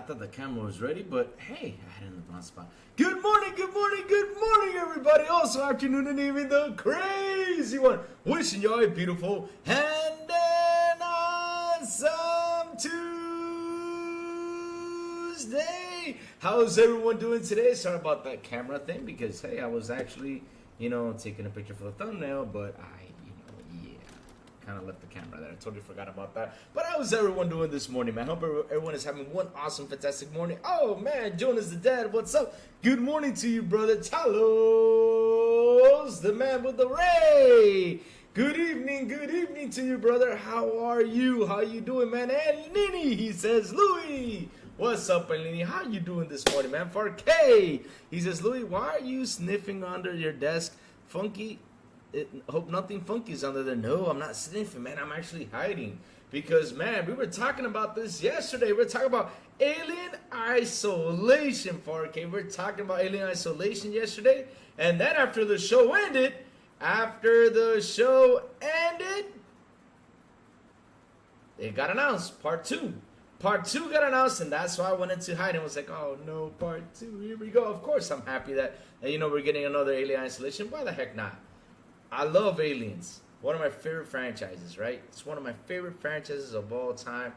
Not that the camera was ready, but hey, I had it in the wrong spot. Good morning, good morning, good morning, everybody. Also, afternoon and evening, the crazy one. Wishing y'all a beautiful and an awesome Tuesday. How's everyone doing today? Sorry about that camera thing because, hey, I was actually, taking a picture for the thumbnail, but kind of left the camera there. I totally forgot about that. But how's everyone doing this morning, man? I hope everyone is having one awesome, fantastic morning. Oh, man, Jonas the dad, what's up? Good morning to you, brother. Talos, the man with the ray. Good evening to you, brother. How are you? How you doing, man? And Nini, he says, Louis. What's up, Nini? How you doing this morning, man? 4K, he says, Louis, why are you sniffing under your desk? Funky. Hope nothing funky is under there. No, I'm not sniffing, man. I'm actually hiding. Because, man, we were talking about this yesterday. We were talking about alien isolation, 4K. We were talking about alien isolation yesterday. And then after the show ended, it got announced, part 2. Part 2 got announced, and that's why I went into hiding. I was like, oh, no, part 2. Here we go. Of course, I'm happy that we're getting another alien isolation. Why the heck not? I love Aliens. One of my favorite franchises, right? It's one of my favorite franchises of all time.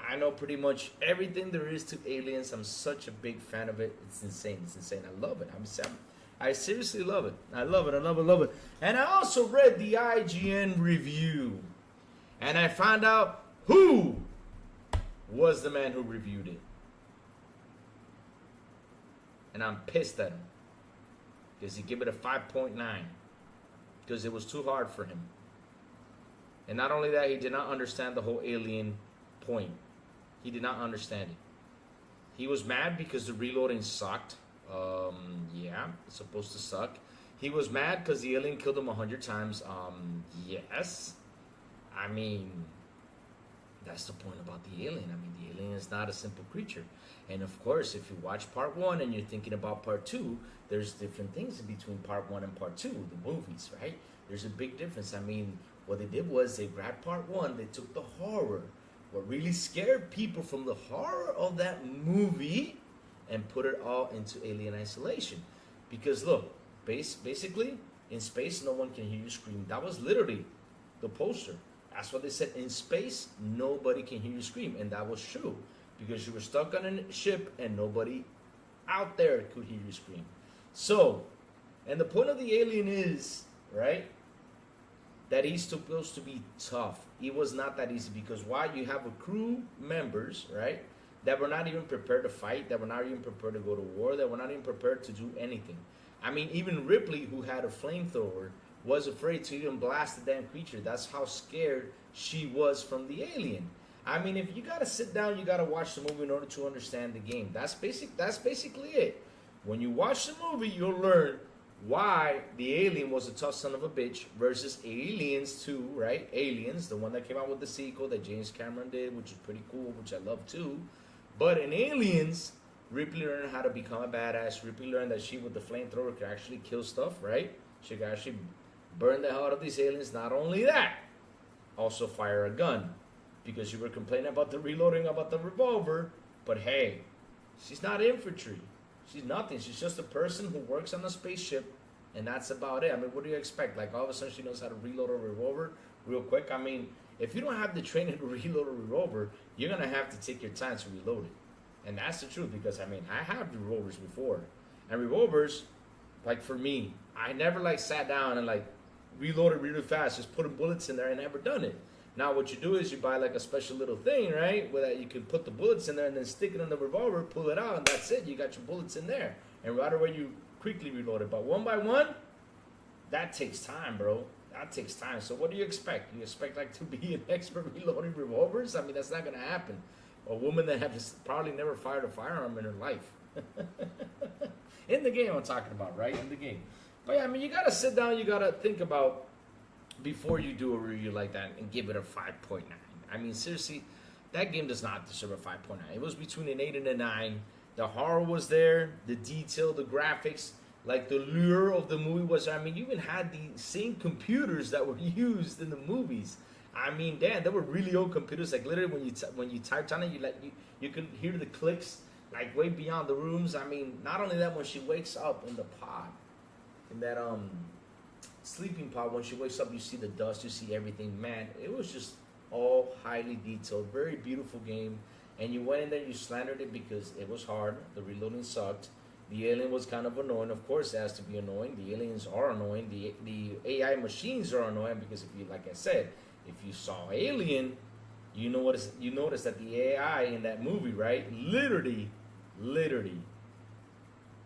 I know pretty much everything there is to Aliens. I'm such a big fan of it. It's insane. It's insane. I love it. I seriously love it. I love it. I love it. And I also read the IGN review. And I found out who was the man who reviewed it. And I'm pissed at him. Because he gave it a 5.9. Because it was too hard for him. And not only that, he did not understand the whole alien point. He did not understand it. He was mad because the reloading sucked. Yeah, it's supposed to suck. He was mad because the alien killed him 100 times. Yes. I mean, that's the point about the alien. I mean, the alien is not a simple creature. And of course, if you watch part 1 and you're thinking about part 2, there's different things in between part 1 and part 2, the movies, right? There's a big difference. I mean, what they did was they grabbed part 1, they took the horror, what really scared people from the horror of that movie, and put it all into Alien Isolation. Because look, basically, in space, no one can hear you scream. That was literally the poster. That's what they said. In space, nobody can hear you scream. And that was true. Because you were stuck on a ship and nobody out there could hear you scream. So, and the point of the alien is, right, that he's supposed to be tough. He was not that easy because why? You have a crew members, right, that were not even prepared to fight, that were not even prepared to go to war, that were not even prepared to do anything. I mean, even Ripley, who had a flamethrower, was afraid to even blast the damn creature. That's how scared she was from the alien. I mean, if you gotta sit down, you gotta watch the movie in order to understand the game. That's basically it. When you watch the movie, you'll learn why the alien was a tough son of a bitch versus Aliens 2, right? Aliens, the one that came out with the sequel that James Cameron did, which is pretty cool, which I love too. But in Aliens, Ripley learned how to become a badass. Ripley learned that she, with the flamethrower, could actually kill stuff, right? She could actually burn the hell out of these aliens. Not only that, also fire a gun. Because you were complaining about the reloading, about the revolver. But hey, she's not infantry. She's nothing. She's just a person who works on a spaceship. And that's about it. I mean, what do you expect? Like, all of a sudden she knows how to reload a revolver real quick? I mean, if you don't have the training to reload a revolver, you're going to have to take your time to reload it. And that's the truth. Because, I mean, I have revolvers before. And revolvers, like for me, I never like sat down and like reloaded really fast. Just putting bullets in there. I never done it. Now what you do is you buy like a special little thing, right? Where that you can put the bullets in there and then stick it in the revolver, pull it out, and that's it. You got your bullets in there. And right away you quickly reload it. But one by one, that takes time, bro. That takes time. So what do you expect? You expect like to be an expert reloading revolvers? I mean, that's not going to happen. A woman that has probably never fired a firearm in her life. In the game I'm talking about, right? In the game. But yeah, I mean, you got to sit down. You got to think about before you do a review like that and give it a 5.9. I mean, seriously, that game does not deserve a 5.9. It was between an 8 and a 9. The horror was there, the detail, the graphics, like the lure of the movie was. I mean, you even had the same computers that were used in the movies. I mean, damn, they were really old computers. Like literally, when you typed on it, you could hear the clicks like way beyond the rooms. I mean, not only that, when she wakes up in the pod, in that sleeping pod, when she wakes up, you see the dust, you see everything. Man, it was just all highly detailed, very beautiful game. And you went in there, you slandered it because it was hard. The reloading sucked. The alien was kind of annoying. Of course, it has to be annoying. The aliens are annoying. The AI machines are annoying because if you, like I said, if you saw Alien, you notice that the AI in that movie, right, literally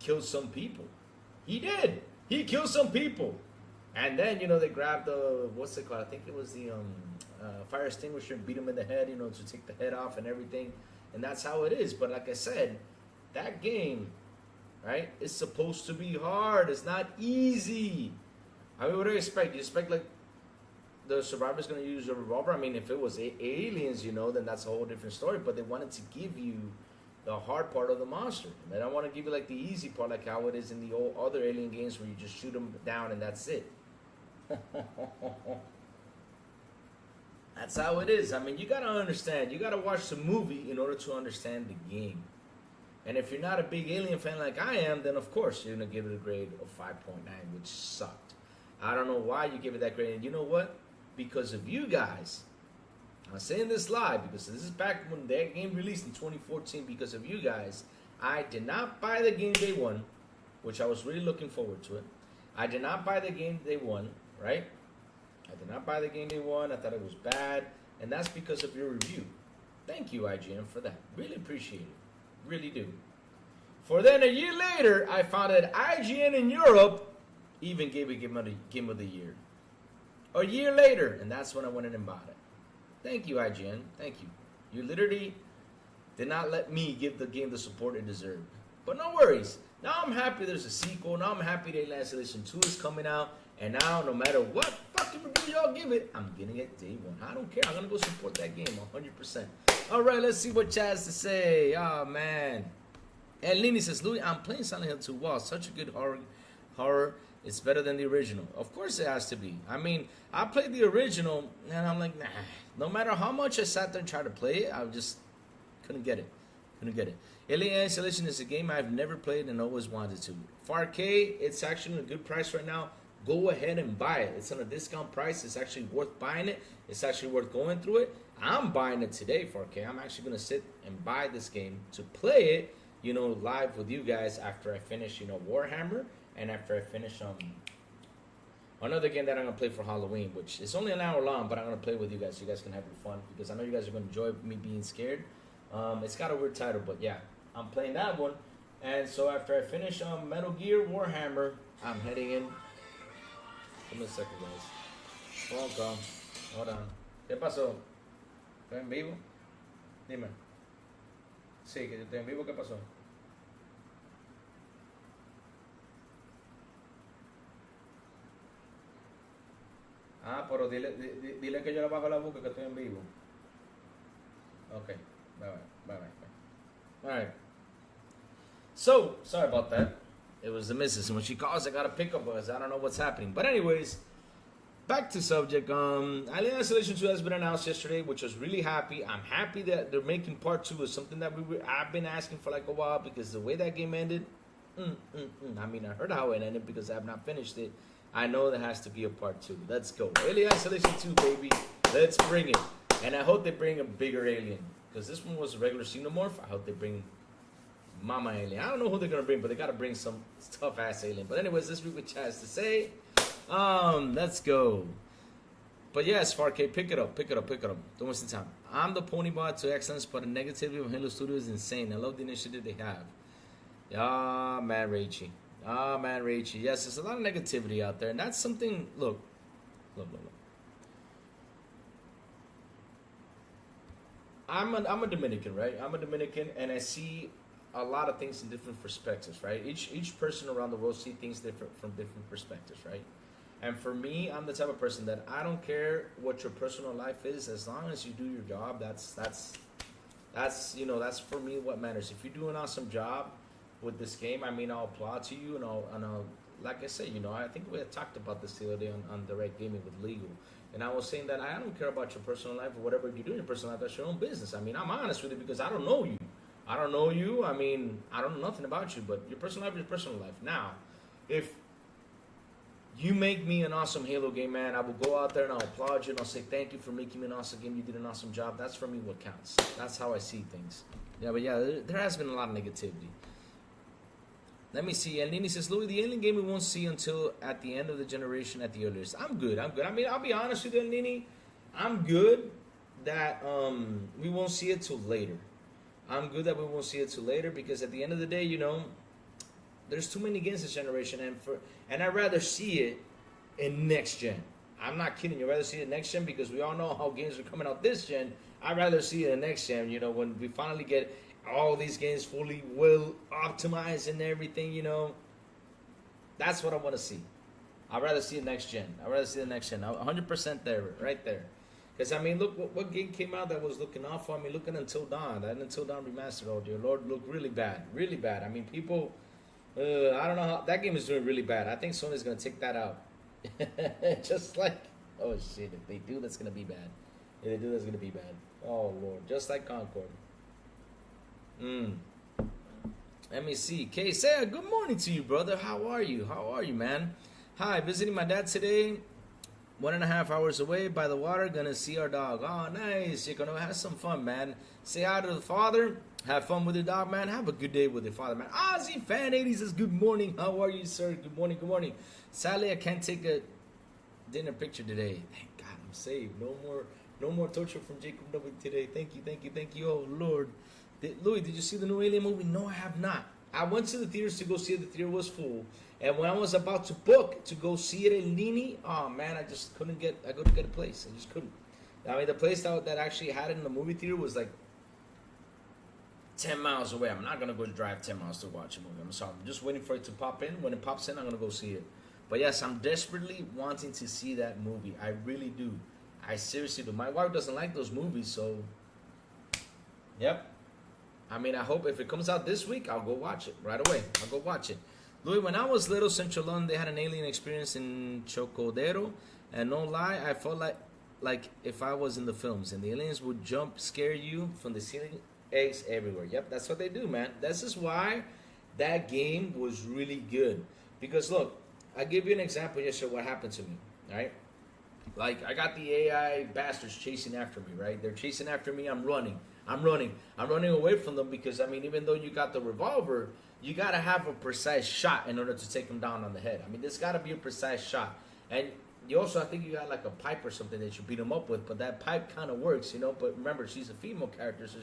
killed some people. He did. He killed some people. And then, they grabbed the, what's it called? I think it was the fire extinguisher and beat him in the head, to take the head off and everything. And that's how it is. But like I said, that game, right, is supposed to be hard. It's not easy. I mean, what do you expect? You expect, like, the survivor's going to use a revolver? I mean, if it was aliens, then that's a whole different story. But they wanted to give you the hard part of the monster. They don't want to give you, like, the easy part, like how it is in the old other alien games where you just shoot them down and that's it. That's how it is. I mean, you got to understand. You got to watch the movie in order to understand the game. And if you're not a big Alien fan like I am, then of course you're going to give it a grade of 5.9, which sucked. I don't know why you give it that grade. And you know what? Because of you guys. I'm saying this live because this is back when that game released in 2014. Because of you guys, I did not buy the game day one, which I was really looking forward to it. I did not buy the game day one, right? I did not buy the game day one. I thought it was bad. And that's because of your review. Thank you, IGN, for that. Really appreciate it. Really do. For then a year later, I found that IGN in Europe even gave it Game of the Year. A year later, and that's when I went in and bought it. Thank you, IGN. Thank you. You literally did not let me give the game the support it deserved. But no worries. Now I'm happy there's a sequel. Now I'm happy that Alien Isolation 2 is coming out. And now, no matter what fucking review y'all give it, I'm getting it day one. I don't care. I'm going to go support that game 100%. All right, let's see what Chad has to say. Oh, man. And Lini says, Louis, I'm playing Silent Hill 2. Wow, such a good horror. It's better than the original. Of course it has to be. I mean, I played the original, and I'm like, nah. No matter how much I sat there and tried to play it, I just couldn't get it. Alien Isolation is a game I've never played and always wanted to. 4K, it's actually a good price right now. Go ahead and buy it. It's on a discount price. It's actually worth buying it. It's actually worth going through it. I'm buying it today, 4K. I'm actually going to sit and buy this game to play it, live with you guys after I finish, Warhammer, and after I finish another game that I'm going to play for Halloween, which is only an hour long, but I'm going to play with you guys so you guys can have your fun, because I know you guys are going to enjoy me being scared. It's got a weird title, but yeah, I'm playing that one. And so after I finish Metal Gear Warhammer, I'm heading in. Give me a second, guys. Hold on. ¿Qué pasó? ¿Estoy en vivo? Dime. Sí, que estoy en vivo. ¿Qué pasó? Ah, pero dile que yo le bajo la boca que estoy en vivo. Okay. Bye. Alright. So, sorry about that. It was the missus. And when she calls, I gotta pick up because I don't know what's happening. But anyways, back to subject. Alien Isolation 2 has been announced yesterday, which was really happy. I'm happy that they're making part 2 of something that I've been asking for like a while, because the way that game ended, I mean, I heard how it ended because I have not finished it. I know there has to be a part 2. Let's go. Alien Isolation 2, baby. Let's bring it. And I hope they bring a bigger alien, because this one was a regular xenomorph. I hope they bring Mama Alien. I don't know who they're gonna bring, but they gotta bring some tough ass alien. But anyways, this week what Chad has to say. Let's go. But yes, 4K, pick it up. Don't waste the time. I'm the pony bot to excellence, but the negativity of Halo Studio is insane. I love the initiative they have. Ah, man, Raichi. Yes, there's a lot of negativity out there, and that's something. Look. I'm a Dominican, right? I'm a Dominican, and I see a lot of things in different perspectives, right? Each person around the world see things different from different perspectives, right? And for me, I'm the type of person that I don't care what your personal life is, as long as you do your job. That's for me what matters. If you do an awesome job with this game, I mean, I'll applaud to you, and I'll like I said, I think we had talked about this the other day on Direct Gaming with Legal. And I was saying that I don't care about your personal life or whatever you do in your personal life. That's your own business. I mean, I'm honest with it because I don't know you. I don't know you. I mean, I don't know nothing about you, but your personal life is your personal life. Now, if you make me an awesome Halo game, man, I will go out there and I'll applaud you and I'll say thank you for making me an awesome game. You did an awesome job. That's for me what counts. That's how I see things. Yeah, but yeah, there has been a lot of negativity. Let me see. And Nini says, Louis, the alien game we won't see until at the end of the generation at the earliest. I'm good. I mean, I'll be honest with you, Nini. I'm good that we won't see it till later. I'm good that we won't see it till later because at the end of the day, you know, there's too many games this generation, and I'd rather see it in next gen. I'm not kidding you. I'd rather see it next gen because we all know how games are coming out this gen. I'd rather see it in next gen, you know, when we finally get all these games fully well optimized and everything, you know. That's what I want to see. I'd rather see it next gen. I'd rather see the next gen. 100% there, right there. Because, I mean, look, what game came out that was looking awful? I mean, looking Until Dawn. That Until Dawn remastered, oh dear Lord, looked really bad. Really bad. I mean, people, I don't know how, that game is doing really bad. I think Sony's going to take that out. Just like, oh shit, if they do, that's going to be bad. If they do, that's going to be bad. Oh Lord, just like Concord. Let me see. Say good morning to you, brother. How are you? How are you, man? Hi, visiting my dad today. 1.5 hours away by the water. Gonna see our dog. Oh, nice. You're gonna have some fun, man. Say hi to the father. Have fun with your dog, man. Have a good day with your father, man. Ozzy Fan 80 says, good morning. How are you, sir? Good morning. Good morning. Sadly, I can't take a dinner picture today. Thank God I'm saved. No more torture from Jacob W today. Thank you. Oh, Lord. Louis, did you see the new Alien movie? No, I have not. I went to the theaters to go see it. The theater was full. And when I was about to book to go see it in Nini, oh, man, I just couldn't get a place. I just couldn't. I mean, the place that actually had it in the movie theater was like 10 miles away. I'm not going to go drive 10 miles to watch a movie. I'm sorry. I'm just waiting for it to pop in. When it pops in, I'm going to go see it. But yes, I'm desperately wanting to see that movie. I really do. I seriously do. My wife doesn't like those movies, so yep. I mean, I hope if it comes out this week, I'll go watch it right away. I'll go watch it. Louis, when I was little, Central London, they had an alien experience in Chocodero, and no lie, I felt like if I was in the films, and the aliens would jump, scare you from the ceiling, eggs everywhere. Yep, that's what they do, man. This is why that game was really good. Because look, I'll give you an example yesterday what happened to me, right? Like, I got the AI bastards chasing after me, right? They're chasing after me. I'm running away from them because, I mean, even though you got the revolver, you got to have a precise shot in order to take them down on the head. I mean, there's got to be a precise shot. And you also, I think you got like a pipe or something that you beat them up with, but that pipe kind of works, you know. But remember, she's a female character, so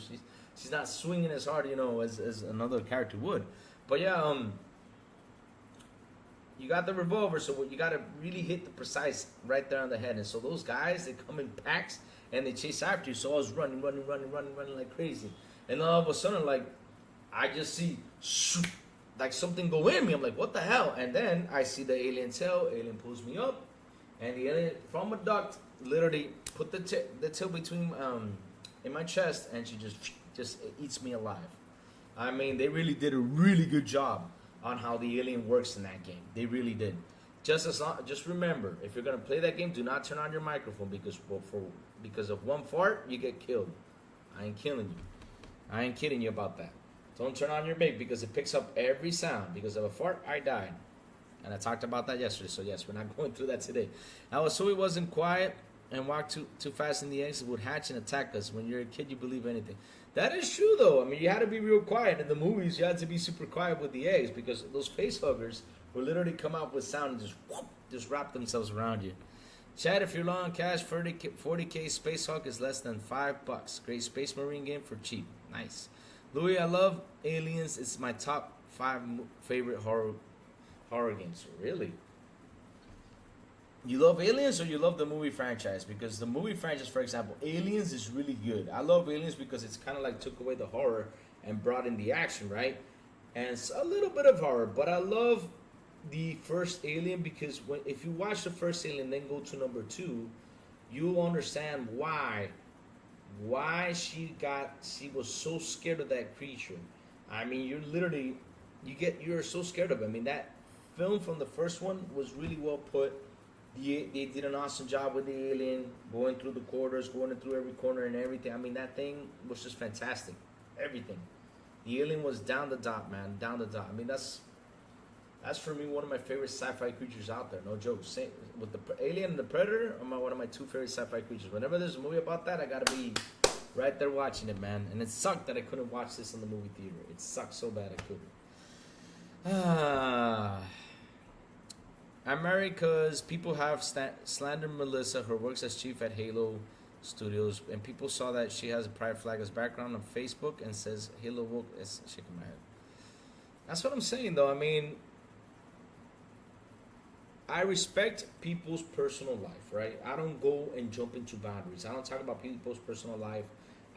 she's not swinging as hard, you know, as another character would. But yeah, you got the revolver, so you got to really hit the precise right there on the head. And so those guys, they come in packs and they chase after you. So I was running like crazy. And all of a sudden, like, I just see like something go in me. I'm like, what the hell? And then I see the alien tail. Alien pulls me up, and the alien from a duct literally put the tail between in my chest, and she just eats me alive. I mean, they really did a really good job on how the alien works in that game. They really did. Just remember, if you're gonna play that game, do not turn on your microphone because of one fart, you get killed. I ain't killing you. I ain't kidding you about that. Don't turn on your mic because it picks up every sound. Because of a fart, I died. And I talked about that yesterday. So yes, we're not going through that today. So he wasn't quiet and walked too fast in the eggs. It would hatch and attack us. When you're a kid, you believe anything. That is true, though. I mean, you had to be real quiet. In the movies, you had to be super quiet with the eggs because those face huggers will literally come out with sound and just wrap themselves around you. Chad, if you're low on cash, 40K Space Hawk is less than $5. Great Space Marine game for cheap. Nice. Louis, I love Aliens. It's my top 5 favorite horror games. Really? You love Aliens or you love the movie franchise? Because the movie franchise, for example, Aliens is really good. I love Aliens because it's kind of like took away the horror and brought in the action, right? And it's a little bit of horror, but I love the first Alien because if you watch the first Alien then go to number 2, you'll understand why she was so scared of that creature. I mean, you're so scared of it. I mean, that film from the first one was really well put. They did an awesome job with the alien, going through the corridors, going through every corner and everything. I mean, that thing was just fantastic. Everything. The alien was down the dot, man, down the dot. I mean, that's for me one of my favorite sci-fi creatures out there. No joke. Same with the alien and the predator. One of my two favorite sci-fi creatures. Whenever there's a movie about that, I gotta be right there watching it, man. And it sucked that I couldn't watch this in the movie theater. It sucked so bad I couldn't. I'm married because people have slandered Melissa, who works as chief at Halo Studios, and people saw that she has a pride flag as background on Facebook and says Halo woke. It's shaking my head. That's what I'm saying, though. I mean, I respect people's personal life, right? I don't go and jump into boundaries. I don't talk about people's personal life.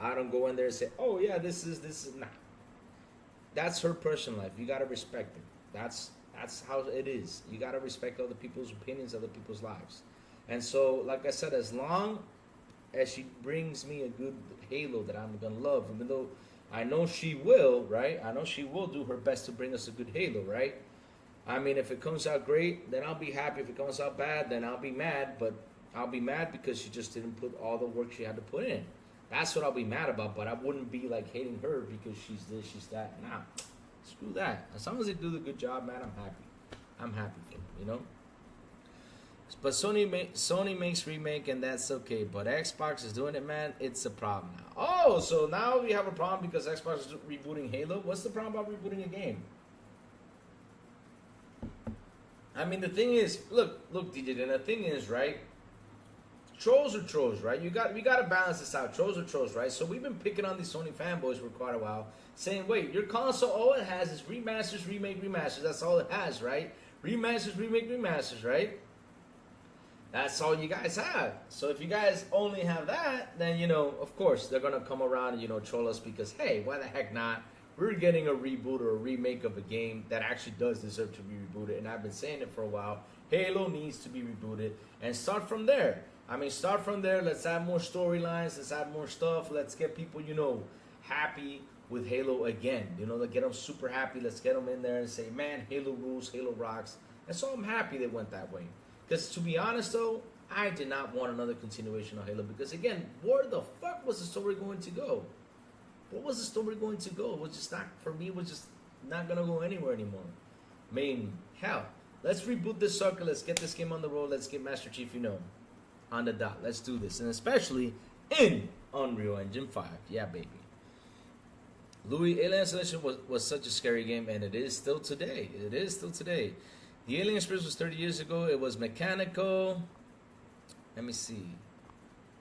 I don't go in there and say, oh, yeah, this is nah. That's her personal life. You got to respect it. That's how it is. You got to respect other people's opinions, other people's lives. And so, like I said, as long as she brings me a good Halo that I'm going to love, even though I know she will, right? I know she will do her best to bring us a good Halo, right? I mean, if it comes out great, then I'll be happy. If it comes out bad, then I'll be mad. But I'll be mad because she just didn't put all the work she had to put in. That's what I'll be mad about. But I wouldn't be like hating her because she's this, she's that. Nah, screw that. As long as they do the good job, man, I'm happy. I'm happy for them, you know. But Sony makes remake, and that's okay. But Xbox is doing it, man. It's a problem now. Oh, so now we have a problem because Xbox is rebooting Halo. What's the problem about rebooting a game? I mean, the thing is, look, DJ, and the thing is, right? Trolls are trolls, right? We got to balance this out. Trolls are trolls, right? So we've been picking on these Sony fanboys for quite a while, saying, wait, your console, all it has is remasters, remasters. That's all it has, right? Remasters, remasters, right? That's all you guys have. So if you guys only have that, then, you know, of course, they're going to come around and, you know, troll us because, hey, why the heck not? We're getting a reboot or a remake of a game that actually does deserve to be rebooted. And I've been saying it for a while. Halo needs to be rebooted. And start from there. I mean, start from there. Let's add more storylines. Let's add more stuff. Let's get people, you know, happy with Halo again. You know, let's get them super happy. Let's get them in there and say, man, Halo rules, Halo rocks. And so I'm happy they went that way. Because to be honest, though, I did not want another continuation of Halo. Because, again, where the fuck was the story going to go? What was the story going to go? It was just not, for me, it was just not going to go anywhere anymore. I mean, hell, let's reboot this sucker. Let's get this game on the road. Let's get Master Chief, you know, on the dot. Let's do this. And especially in Unreal Engine 5. Yeah, baby. Louis, Alien Isolation was such a scary game, and it is still today. It is still today. The Alien Experience was 30 years ago. It was mechanical. Let me see.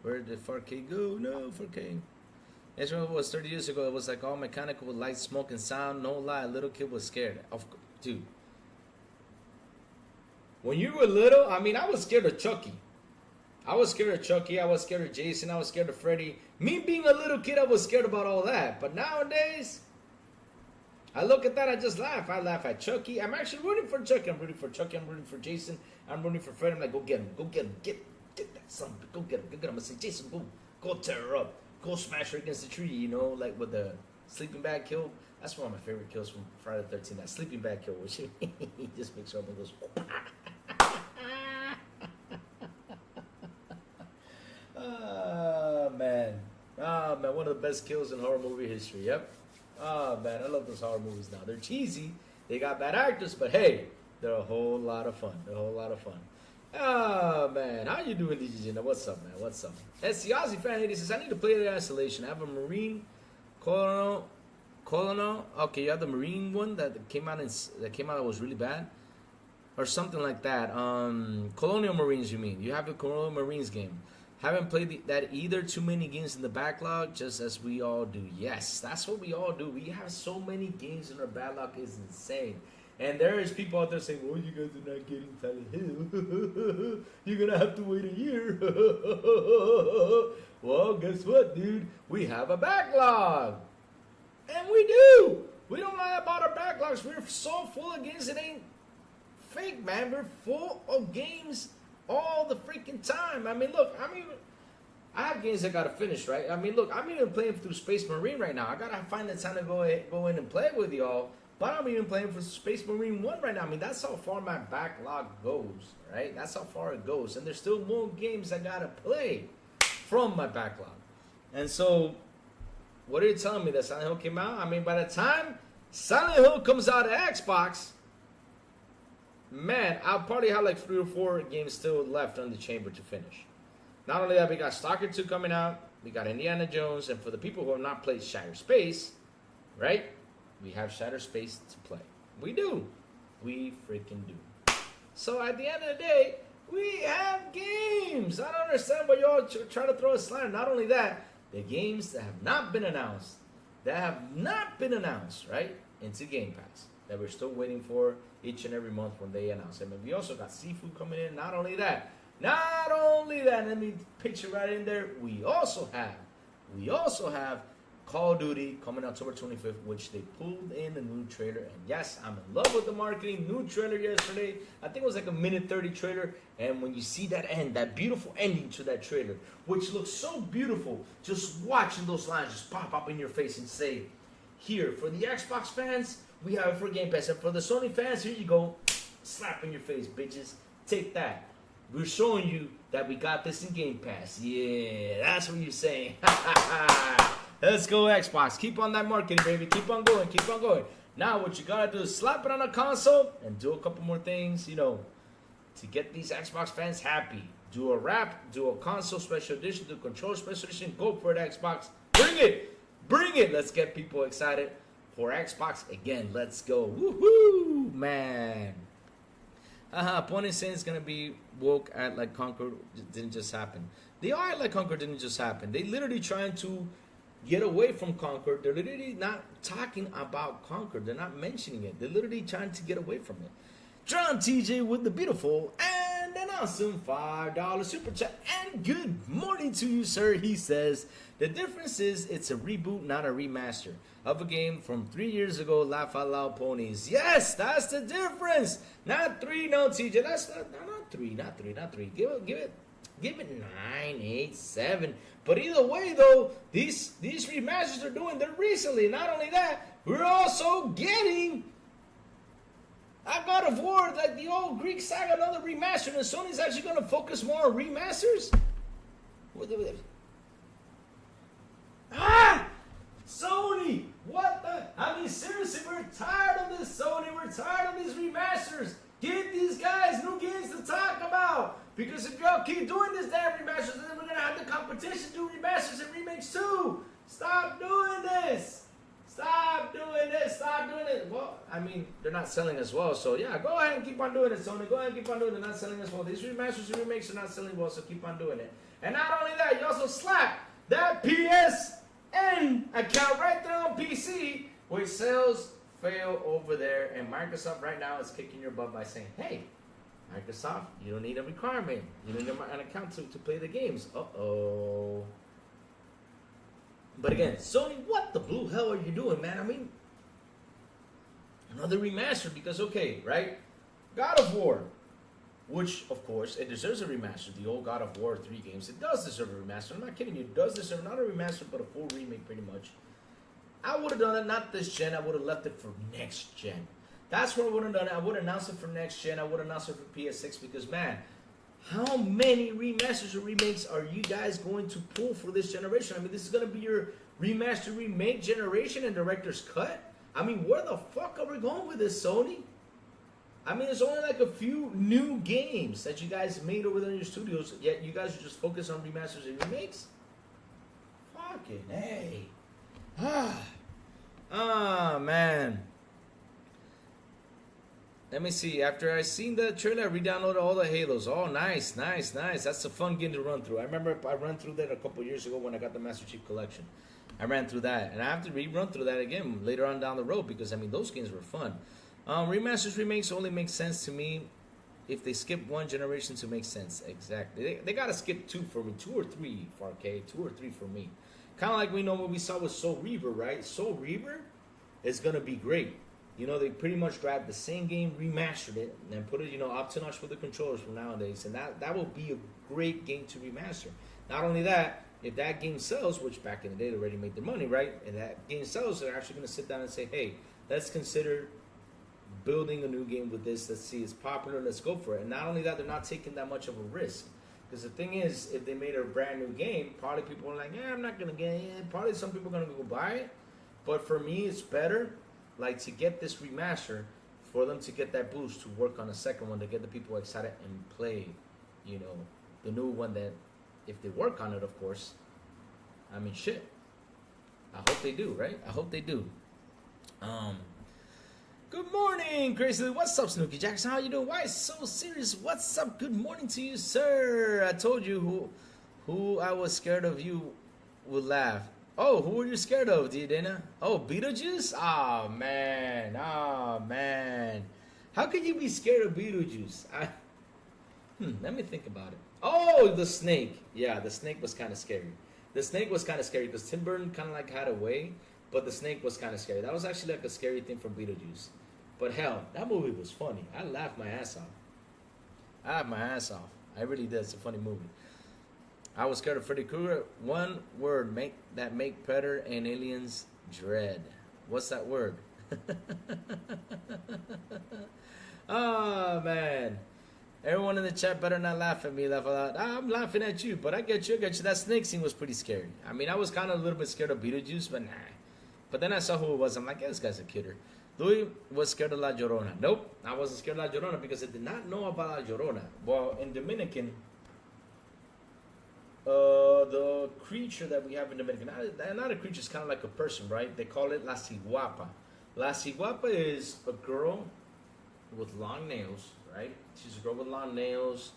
Where did 4K go? No, 4K. It was 30 years ago. It was like all mechanical with light, smoke, and sound. No lie, a little kid was scared. Dude. When you were little, I mean, I was scared of Chucky. I was scared of Chucky. I was scared of Jason. I was scared of Freddy. Me being a little kid, I was scared about all that. But nowadays, I look at that, I just laugh. I laugh at Chucky. I'm actually rooting for Chucky. I'm rooting for Chucky. I'm rooting for Jason. I'm rooting for Freddy. I'm like, go get him. Go get him. Get that son. Go get him. Go get him. I say, Jason, go tear her up. Go smash her against the tree, you know, like with the sleeping bag kill. That's one of my favorite kills from Friday the 13th. That sleeping bag kill, which he just picks her up and goes. Oh, man. Oh, man. One of the best kills in horror movie history. Yep. Oh, man. I love those horror movies now. They're cheesy. They got bad actors, but hey, they're a whole lot of fun. They're a whole lot of fun. Oh, man. How you doing, DJ Gina? What's up, man? What's up? It's the Aussie fan. He says, I need to play the Isolation. I have a Marine Colonel. Okay, you have the Marine one that came out that was really bad? Or something like that. Colonial Marines, you mean? You have the Colonial Marines game. Haven't played that either. Too many games in the backlog, just as we all do. Yes, that's what we all do. We have so many games in our backlog. It's insane. And there is people out there saying, well, you guys are not getting Silent Hill. You're going to have to wait a year. Well, guess what, dude? We have a backlog. And we do. We don't lie about our backlogs. We're so full of games. It ain't fake, man. We're full of games all the freaking time. I mean, look, I have games I got to finish, right? I mean, look, I'm even playing through Space Marine right now. I got to find the time to go in and play with y'all. But I'm even playing for Space Marine 1 right now. I mean, that's how far my backlog goes, right? That's how far it goes. And there's still more games I got to play from my backlog. And so, What are you telling me that Silent Hill came out? I mean, by the time Silent Hill comes out of Xbox, man, I'll probably have like 3 or 4 games still left on the chamber to finish. Not only that, we got Stalker 2 coming out, we got Indiana Jones, and for the people who have not played Shattered Space, right? We have Shattered Space to play. We do. We freaking do. So at the end of the day, we have games. I don't understand why y'all try to throw a slander. Not only that, the games that have not been announced, right, into Game Pass, that we're still waiting for each and every month when they announce them. And we also got Seafood coming in. Not only that, let me pitch it right in there. We also have Call of Duty coming October 25th, which they pulled in a new trailer. And yes, I'm in love with the marketing. New trailer yesterday. I think it was like a minute 30 trailer. And when you see that beautiful ending to that trailer, which looks so beautiful, just watching those lines just pop up in your face and say, here, for the Xbox fans, we have it for Game Pass. And for the Sony fans, here you go. Slap in your face, bitches. Take that. We're showing you that we got this in Game Pass. Yeah, that's what you're saying. Let's go, Xbox. Keep on that marketing, baby. Keep on going. Keep on going. Now, what you gotta do is slap it on a console and do a couple more things, to get these Xbox fans happy. Do a wrap, do a console special edition, do a controller special edition. Go for it, Xbox. Bring it. Bring it. Let's get people excited for Xbox again. Let's go. Woohoo, man. Opponent saying it's going to be woke at like Conquer didn't just happen. They are like Conquer didn't just happen. They literally trying to get away from Conquer. They're literally not talking about Conquer. They're not mentioning it. They're literally trying to get away from it. John TJ with the beautiful and an awesome $5 super chat. And good morning to you, sir. He says, the difference is it's a reboot, not a remaster of a game from 3 years ago. Laugh out loud, ponies. Yes, that's the difference. Not 3, no, TJ. That's not 3, not 3. Give it 9, 8, 7. But either way, though, these remasters are doing them recently. Not only that, we're also getting God of War, like the old Greek saga, another remaster. And Sony's actually going to focus more on remasters. Sony! What the? I mean, seriously, we're tired of this, Sony. We're tired of these remasters. Give these guys new games to talk about. Because if y'all keep doing this damn remasters, then we're going to have the competition do remasters and remakes too. Stop doing this. Stop doing this. Stop doing it. Well, I mean, they're not selling as well. So, yeah, go ahead and keep on doing it, Sony. Go ahead and keep on doing it. They're not selling as well. These remasters and remakes are not selling well, so keep on doing it. And not only that, you also slap that PSN account right there on PC, which sales fail over there. And Microsoft right now is kicking your butt by saying, hey, Microsoft, you don't need a requirement. You don't need an account to play the games. Uh-oh. But again, Sony, what the blue hell are you doing, man? I mean, another remaster because, okay, right? God of War, which, of course, it deserves a remaster. The old God of War 3 games, it does deserve a remaster. I'm not kidding you. It does deserve not a remaster, but a full remake pretty much. I would have done it, not this gen. I would have left it for next gen. That's where I would have done it. I would have announced it for next gen. I would have announced it for PS6 because, man, how many remasters or remakes are you guys going to pull for this generation? I mean, this is going to be your remaster remake generation and director's cut? I mean, where the fuck are we going with this, Sony? I mean, there's only like a few new games that you guys made over there in your studios, yet you guys are just focused on remasters and remakes? Fucking hey. Man. Let me see. After I seen the trailer, I re-downloaded all the Halos. Oh, nice. That's a fun game to run through. I remember I ran through that a couple years ago when I got the Master Chief Collection. I ran through that. And I have to rerun through that again later on down the road because, I mean, those games were fun. Remasters, remakes only make sense to me if they skip one generation to make sense. Exactly. They got to skip 2 for me. 2 or 3 for arcade. 2 or 3 for me. Kind of like we know what we saw with Soul Reaver, right? Soul Reaver is going to be great. You know, they pretty much grabbed the same game, remastered it, and then put it, up to notch for the controllers from nowadays. And that will be a great game to remaster. Not only that, if that game sells, which back in the day they already made their money, right? And that game sells, they're actually going to sit down and say, hey, let's consider building a new game with this. Let's see, it's popular. Let's go for it. And not only that, they're not taking that much of a risk. Because the thing is, if they made a brand new game, probably people are like, yeah, I'm not gonna get it. Probably some people are gonna go buy it. But for me, it's better, like, to get this remaster, for them to get that boost to work on a second one, to get the people excited and play, you know, the new one. That, if they work on it, of course, I mean, shit. I hope they do, right? I hope they do. Good morning, Crazy. What's up, Snooki Jackson? How you doing? Why so serious? What's up? Good morning to you, sir. I told you who I was scared of. You would laugh. Oh, who were you scared of, Dana? Oh, Beetlejuice? Oh man. How could you be scared of Beetlejuice? Let me think about it. Oh, the snake. Yeah, the snake was kind of scary. The snake was kind of scary because Tim Burton kind of like had a way, but the snake was kind of scary. That was actually like a scary thing from Beetlejuice. But hell, that movie was funny. I laughed my ass off. I really did. It's a funny movie. I was scared of Freddy Krueger. One word make Predator and aliens dread. What's that word? Oh, man. Everyone in the chat better not laugh at me. Laugh out loud. I'm laughing at you, but I get you. That snake scene was pretty scary. I mean, I was kind of a little bit scared of Beetlejuice, but nah. But then I saw who it was. I'm like, yeah, this guy's a kidder. Louis was scared of La Llorona. Nope, I wasn't scared of La Llorona because I did not know about La Llorona. Well, in Dominican, the creature that we have in Dominican, not a creature, it's kind of like a person, right? They call it La Ciguapa. La Ciguapa is a girl with long nails, right? She's a girl with long nails,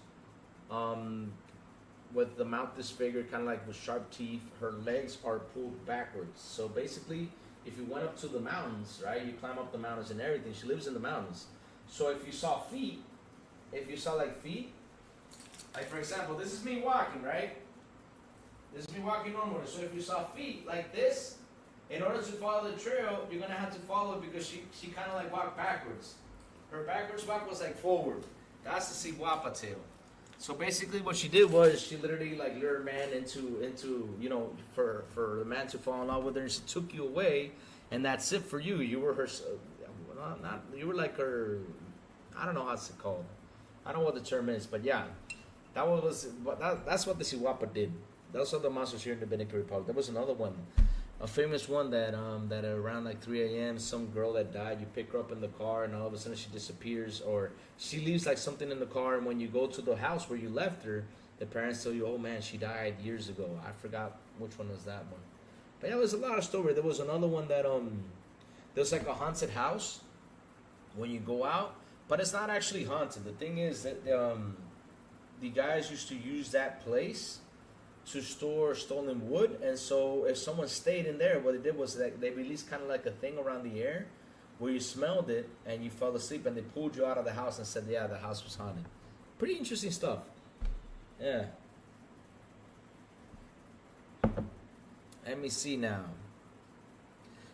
with the mouth disfigured, kind of like with sharp teeth. Her legs are pulled backwards. So basically, if you went up to the mountains, right, you climb up the mountains and everything, she lives in the mountains. So if you saw feet, like for example, this is me walking, right? This is me walking normally. So if you saw feet like this, in order to follow the trail, you're gonna have to follow it because she kind of like walked backwards. Her backwards walk was like forward. That's the Ciguapa tail. So basically what she did was she literally like lured a man into you know, for the man to fall in love with her, and she took you away, and that's it for you. You were her, you were like her, I don't know how it's called. I don't know what the term is, but yeah, that's what the Ciguapa did. That's what the monsters here in the Dominican Republic. There was another one, a famous one that around like 3 a.m. some girl that died, you pick her up in the car and all of a sudden she disappears, or she leaves like something in the car, and when you go to the house where you left her, the parents tell you, oh man, she died years ago. I forgot which one was that one. But yeah, there's a lot of story. There was another one that there's like a haunted house when you go out, but it's not actually haunted. The thing is that the guys used to use that place to store stolen wood, and so if someone stayed in there, what they did was that they released kind of like a thing around the air where you smelled it and you fell asleep, and they pulled you out of the house and said, yeah, the house was haunted. Pretty interesting stuff. Yeah. Let me see now.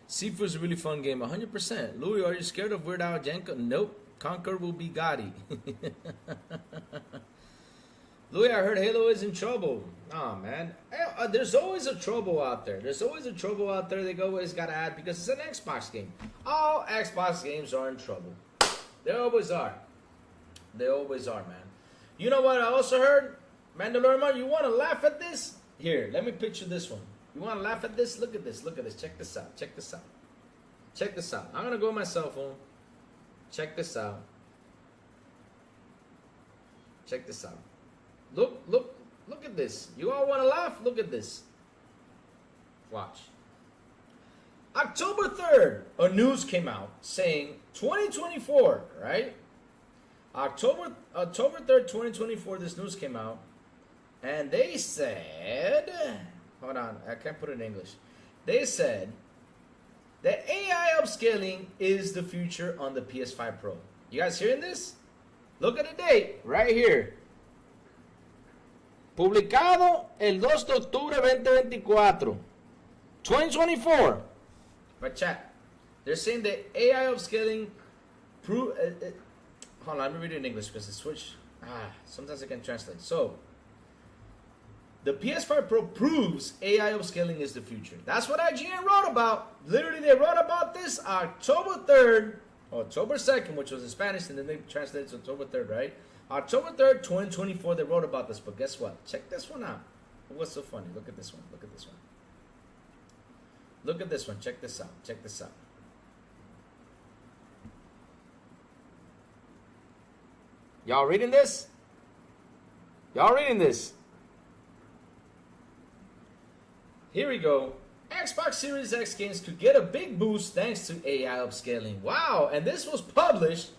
Cypher is a really fun game, 100%. Louis, are you scared of Weird Al Yankovic? Nope. Conquer will be Gotti. Louis, I heard Halo is in trouble. Nah, man. There's always a trouble out there. They always got to add, because it's an Xbox game. All Xbox games are in trouble. They always are. Man. You know what I also heard? Mandalorian, you want to laugh at this? Here, let me picture this one. You want to laugh at this? Look at this. Check this out. I'm going to go on my cell phone. Check this out. Look at this. You all want to laugh? Look at this. Watch. October 3rd, a news came out saying 2024, right? October 3rd, 2024, this news came out. And they said, hold on, I can't put it in English. They said that AI upscaling is the future on the PS5 Pro. You guys hearing this? Look at the date right here. Publicado el 2 de octubre 2024. 2024. But chat, they're saying that AI upscaling hold on, let me read it in English because it's switch. Sometimes I can translate. So, the PS5 Pro proves AI upscaling is the future. That's what IGN wrote about. Literally, they wrote about this October 3rd, October 2nd, which was in Spanish, and then they translated to October 3rd, right? October 3rd, 2024, they wrote about this, but guess what? Check this one out. What's so funny? Look at this one. Look at this one. Look at this one. Check this out. Check this out. Y'all reading this? Y'all reading this? Here we go. Xbox Series X games could get a big boost thanks to AI upscaling. Wow, and this was published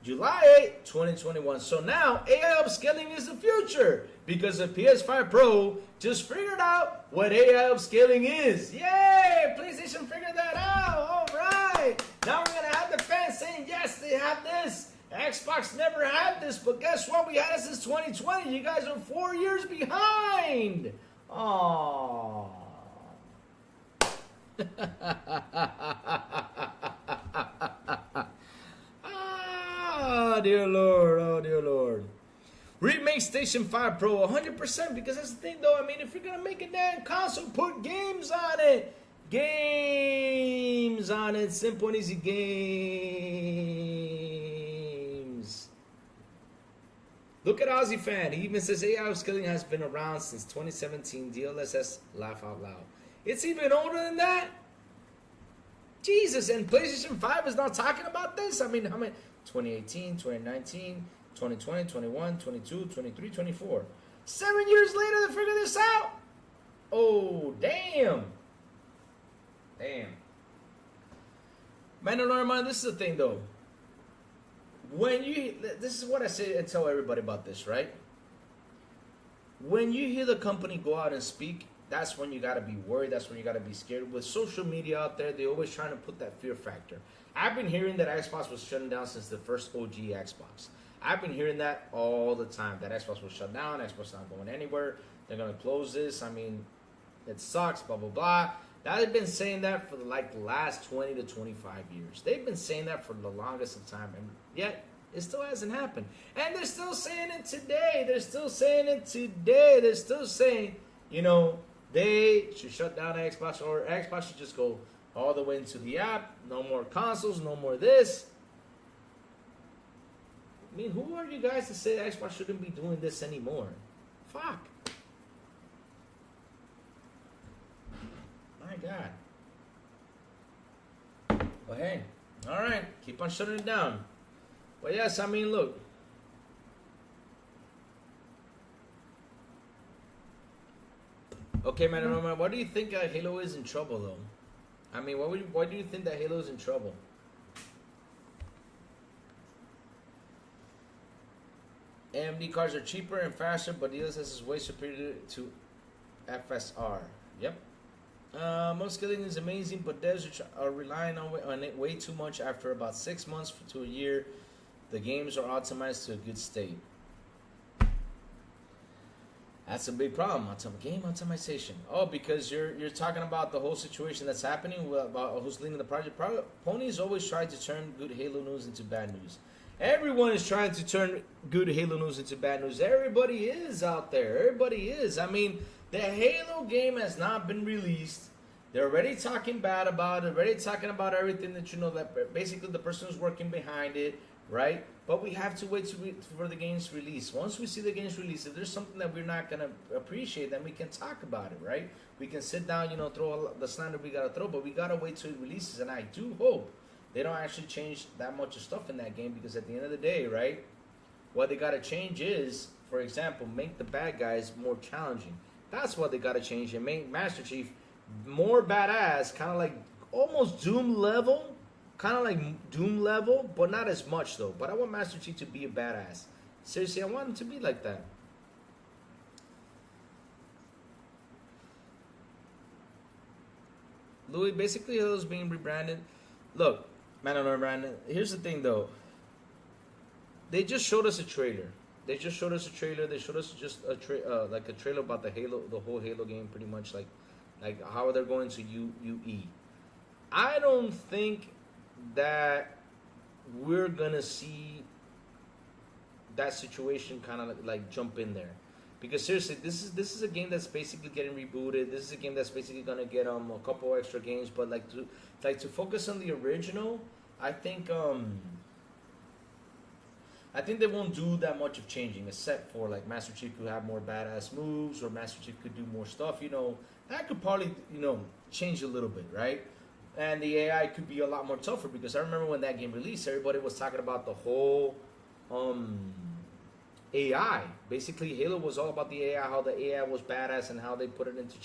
July 8, 2021. So now AI upscaling is the future because the PS5 Pro just figured out what AI upscaling is. Yay! PlayStation figured that out. All right. Now we're going to have the fans saying, yes, they have this. Xbox never had this, but guess what? We had it since 2020. You guys are 4 years behind. Aww. Oh, dear Lord. Oh, dear Lord. Remake Station 5 Pro 100% because that's the thing, though. I mean, if you're going to make a damn console, put games on it. Games on it. Simple and easy games. Look at Aussie Fan. He even says AI upscaling has been around since 2017. DLSS, laugh out loud. It's even older than that. Jesus, and PlayStation 5 is not talking about this. I mean, how many? 2018, 2019, 2020, 21, 22, 23, 24. 7 years later, they figure this out. Oh, damn. Damn. Man, no, this is the thing, though. This is what I say and tell everybody about this, right? When you hear the company go out and speak, that's when you got to be worried. That's when you got to be scared. With social media out there, they're always trying to put that fear factor. I've been hearing that Xbox was shutting down since the first OG Xbox. I've been hearing that all the time, that Xbox was shut down, Xbox not going anywhere, they're going to close this, I mean, it sucks, blah, blah, blah. They've been saying that for the last 20 to 25 years. They've been saying that for the longest of time, and yet it still hasn't happened. And they're still saying it today. They're still saying, you know, they should shut down Xbox, or Xbox should just go all the way into the app. No more consoles, no more this. I mean, who are you guys to say Xbox shouldn't be doing this anymore? Fuck. My God. But hey, all right, keep on shutting it down. But yes, I mean, look. Okay, man, why do you think Halo is in trouble, though? I mean, why do you think that Halo is in trouble? AMD cards are cheaper and faster, but DLSS is way superior to FSR. Yep. Upscaling is amazing, but devs are relying on it way too much. After about 6 months to a year, the games are optimized to a good state. That's a big problem. Game optimization. Oh, because you're talking about the whole situation that's happening about who's leading the project. Pony's always tried to turn good Halo news into bad news. Everyone is trying to turn good Halo news into bad news. Everybody is out there. Everybody is. I mean, the Halo game has not been released. They're already talking bad about it. Already talking about everything that you know. That basically the person who's working behind it, right? But we have to wait for the game's release. Once we see the game's release, if there's something that we're not going to appreciate, then we can talk about it, right? We can sit down, you know, throw the slander we got to throw, but we got to wait till it releases. And I do hope they don't actually change that much of stuff in that game, because at the end of the day, right, what they got to change is, for example, make the bad guys more challenging. That's what they got to change, and make Master Chief more badass, kind of like almost Doom level. Kind of like Doom level, but not as much though. But I want Master Chief to be a badass. Seriously, I want him to be like that. Louis, basically Halo's being rebranded. Look, man, I don't know, Brandon. Here's the thing though. They just showed us a trailer. They showed us just a trailer about the whole Halo game, pretty much like how they're going to UE. I don't think that we're gonna see that situation kind of like jump in there, because seriously, this is a game that's basically getting rebooted. This is a game that's basically gonna get a couple extra games, but like to focus on the original, I think I think they won't do that much of changing, except for like Master Chief could have more badass moves, or Master Chief could do more stuff. That could probably change a little bit, right? And the AI could be a lot more tougher, because I remember when that game released, everybody was talking about the whole AI. Basically, Halo was all about the AI, how the AI was badass, and how they put it into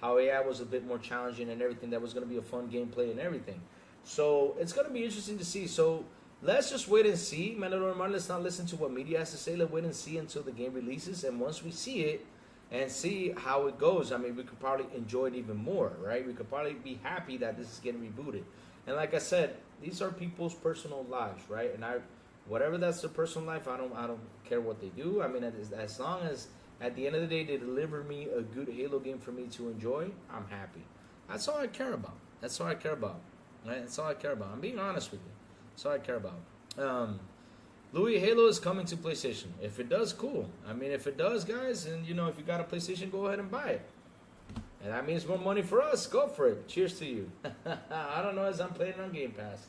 how AI was a bit more challenging and everything. That was going to be a fun gameplay and everything. So it's going to be interesting to see. So let's just wait and see. Mandalorian, let's not listen to what media has to say. Let's wait and see until the game releases. And once we see it and see how it goes, I mean, we could probably enjoy it even more, right? We could probably be happy that this is getting rebooted. And like I said, these are people's personal lives, right? And whatever that's their personal life, I don't care what they do. I mean, as long as at the end of the day they deliver me a good Halo game for me to enjoy, I'm happy. That's all I care about. That's all I care about. Right? That's all I care about. I'm being honest with you. That's all I care about. Louis, Halo is coming to PlayStation. If it does, cool. I mean, if it does, guys, and if you got a PlayStation, go ahead and buy it. And that means more money for us. Go for it. Cheers to you. I don't know, as I'm playing on Game Pass.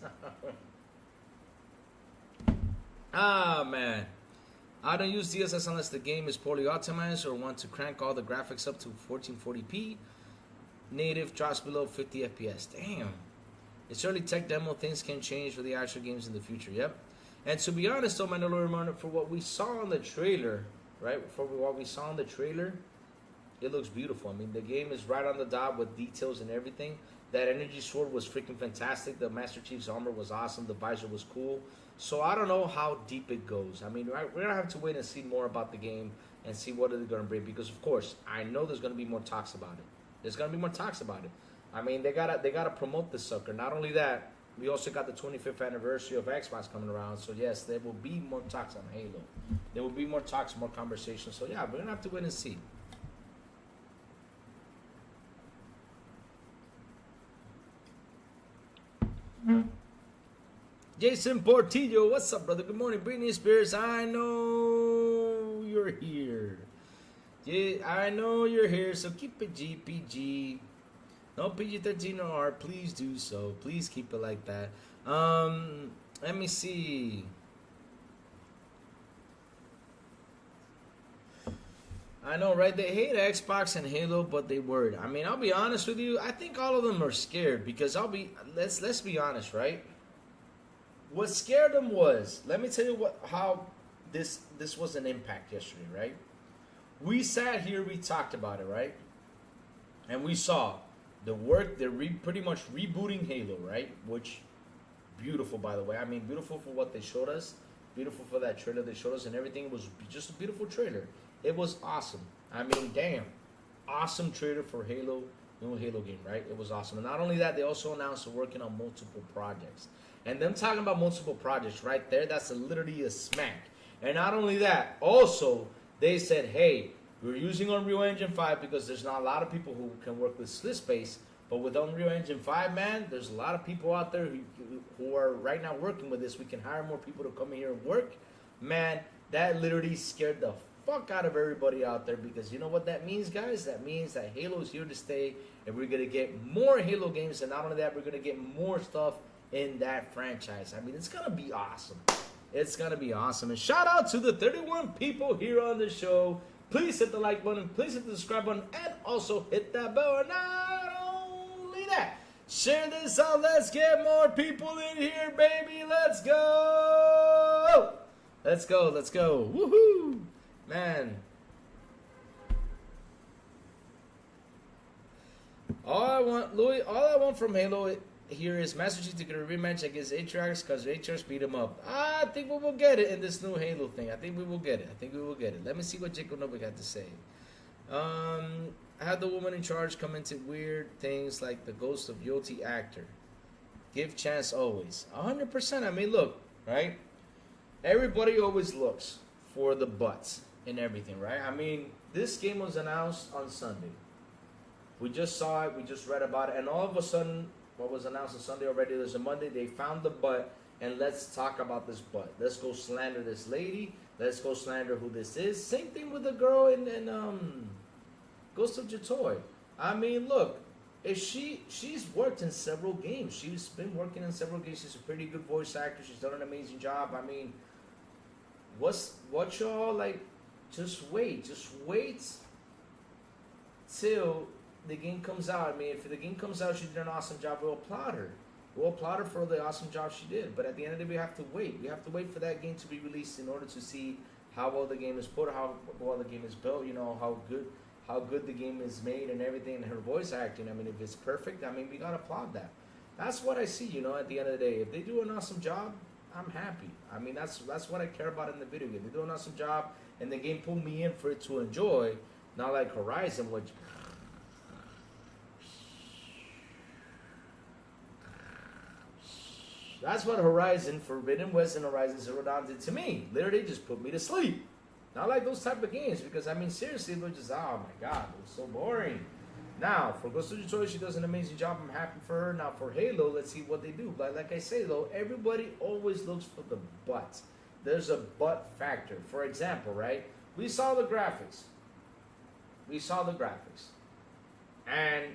Man. I don't use DSS unless the game is poorly optimized or want to crank all the graphics up to 1440p. Native drops below 50 FPS. Damn. It's early tech demo. Things can change for the actual games in the future. Yep. And to be honest, though, Mandalorian, for what we saw on the trailer, right? For what we saw on the trailer, it looks beautiful. I mean, the game is right on the dot with details and everything. That energy sword was freaking fantastic. The Master Chief's armor was awesome. The visor was cool. So I don't know how deep it goes. I mean, we're going to have to wait and see more about the game and see what they're going to bring. Because, of course, I know there's going to be more talks about it. There's going to be more talks about it. I mean, they gotta promote this sucker. Not only that, we also got the 25th anniversary of Xbox coming around. So, yes, there will be more talks on Halo. There will be more talks, more conversations. So, yeah, we're going to have to wait and see. Jason Portillo, what's up, brother? Good morning, Britney Spears. I know you're here. Yeah, I know you're here, so keep it GPG. No PG-13 or R, please do so. Please keep it like that. Let me see. I know, right? They hate Xbox and Halo, but they worried. I mean, I'll be honest with you. I think all of them are scared because let's be honest, right? What scared them was, let me tell you how this was an impact yesterday, right? We sat here, we talked about it, right? And we saw the work, they're pretty much rebooting Halo, right? Which, beautiful, by the way. I mean, beautiful for what they showed us. Beautiful for that trailer they showed us, and everything was just a beautiful trailer. It was awesome. I mean, damn. Awesome trailer for Halo, new Halo game, right? It was awesome. And not only that, they also announced they're working on multiple projects. And them talking about multiple projects right there, that's literally a smack. And not only that, also, they said, hey, we're using Unreal Engine 5 because there's not a lot of people who can work with Space. But with Unreal Engine 5, man, there's a lot of people out there who are right now working with this. We can hire more people to come in here and work. Man, that literally scared the fuck out of everybody out there, because you know what that means, guys? That means that Halo is here to stay, and we're going to get more Halo games. And not only that, we're going to get more stuff in that franchise. I mean, it's going to be awesome. It's going to be awesome. And shout out to the 31 people here on the show. Please hit the like button. Please hit the subscribe button. And also hit that bell. And not only that, share this out. Let's get more people in here, baby. Let's go. Let's go. Let's go. Woohoo. Man. All I want from Halo here is Master Chief to get a rematch against Atrax, because Atrax beat him up. I think we will get it in this new Halo thing. I think we will get it. Let me see what Jacob Novik had to say. I had the woman in charge come into weird things like the ghost of Yoti actor. Give chance always. 100%. I mean, look, right? Everybody always looks for the butts in everything, right? I mean, this game was announced on Sunday. We just saw it. We just read about it. And all of a sudden, what was announced on Sunday already, there's a Monday, they found the butt, and let's talk about this butt. Let's go slander this lady. Let's go slander who this is. Same thing with the girl in Ghost of Jatoy. I mean, look, if she's worked in several games. She's been working in several games. She's a pretty good voice actor. She's done an amazing job. I mean, what y'all like? Just wait till the game comes out. I mean, if the game comes out, she did an awesome job. We'll applaud her. We'll applaud her for the awesome job she did. But at the end of the day, we have to wait. We have to wait for that game to be released in order to see how well the game is put, how well the game is built. You know, how good the game is made and everything, and her voice acting. I mean, if it's perfect, I mean, we gotta applaud that. That's what I see. You know, at the end of the day, if they do an awesome job, I'm happy. I mean, that's what I care about in the video game. They do an awesome job, and the game pulled me in for it to enjoy. Not like Horizon, which. That's what Horizon Forbidden West and Horizon Zero Dawn did to me. Literally just put me to sleep. Not like those type of games, because I mean seriously, they're just, oh my god, it was so boring. Now for Ghost of Tsushima, she does an amazing job. I'm happy for her. Now for Halo, let's see what they do. But like I say though, everybody always looks for the but. There's a but factor. For example, right? We saw the graphics. And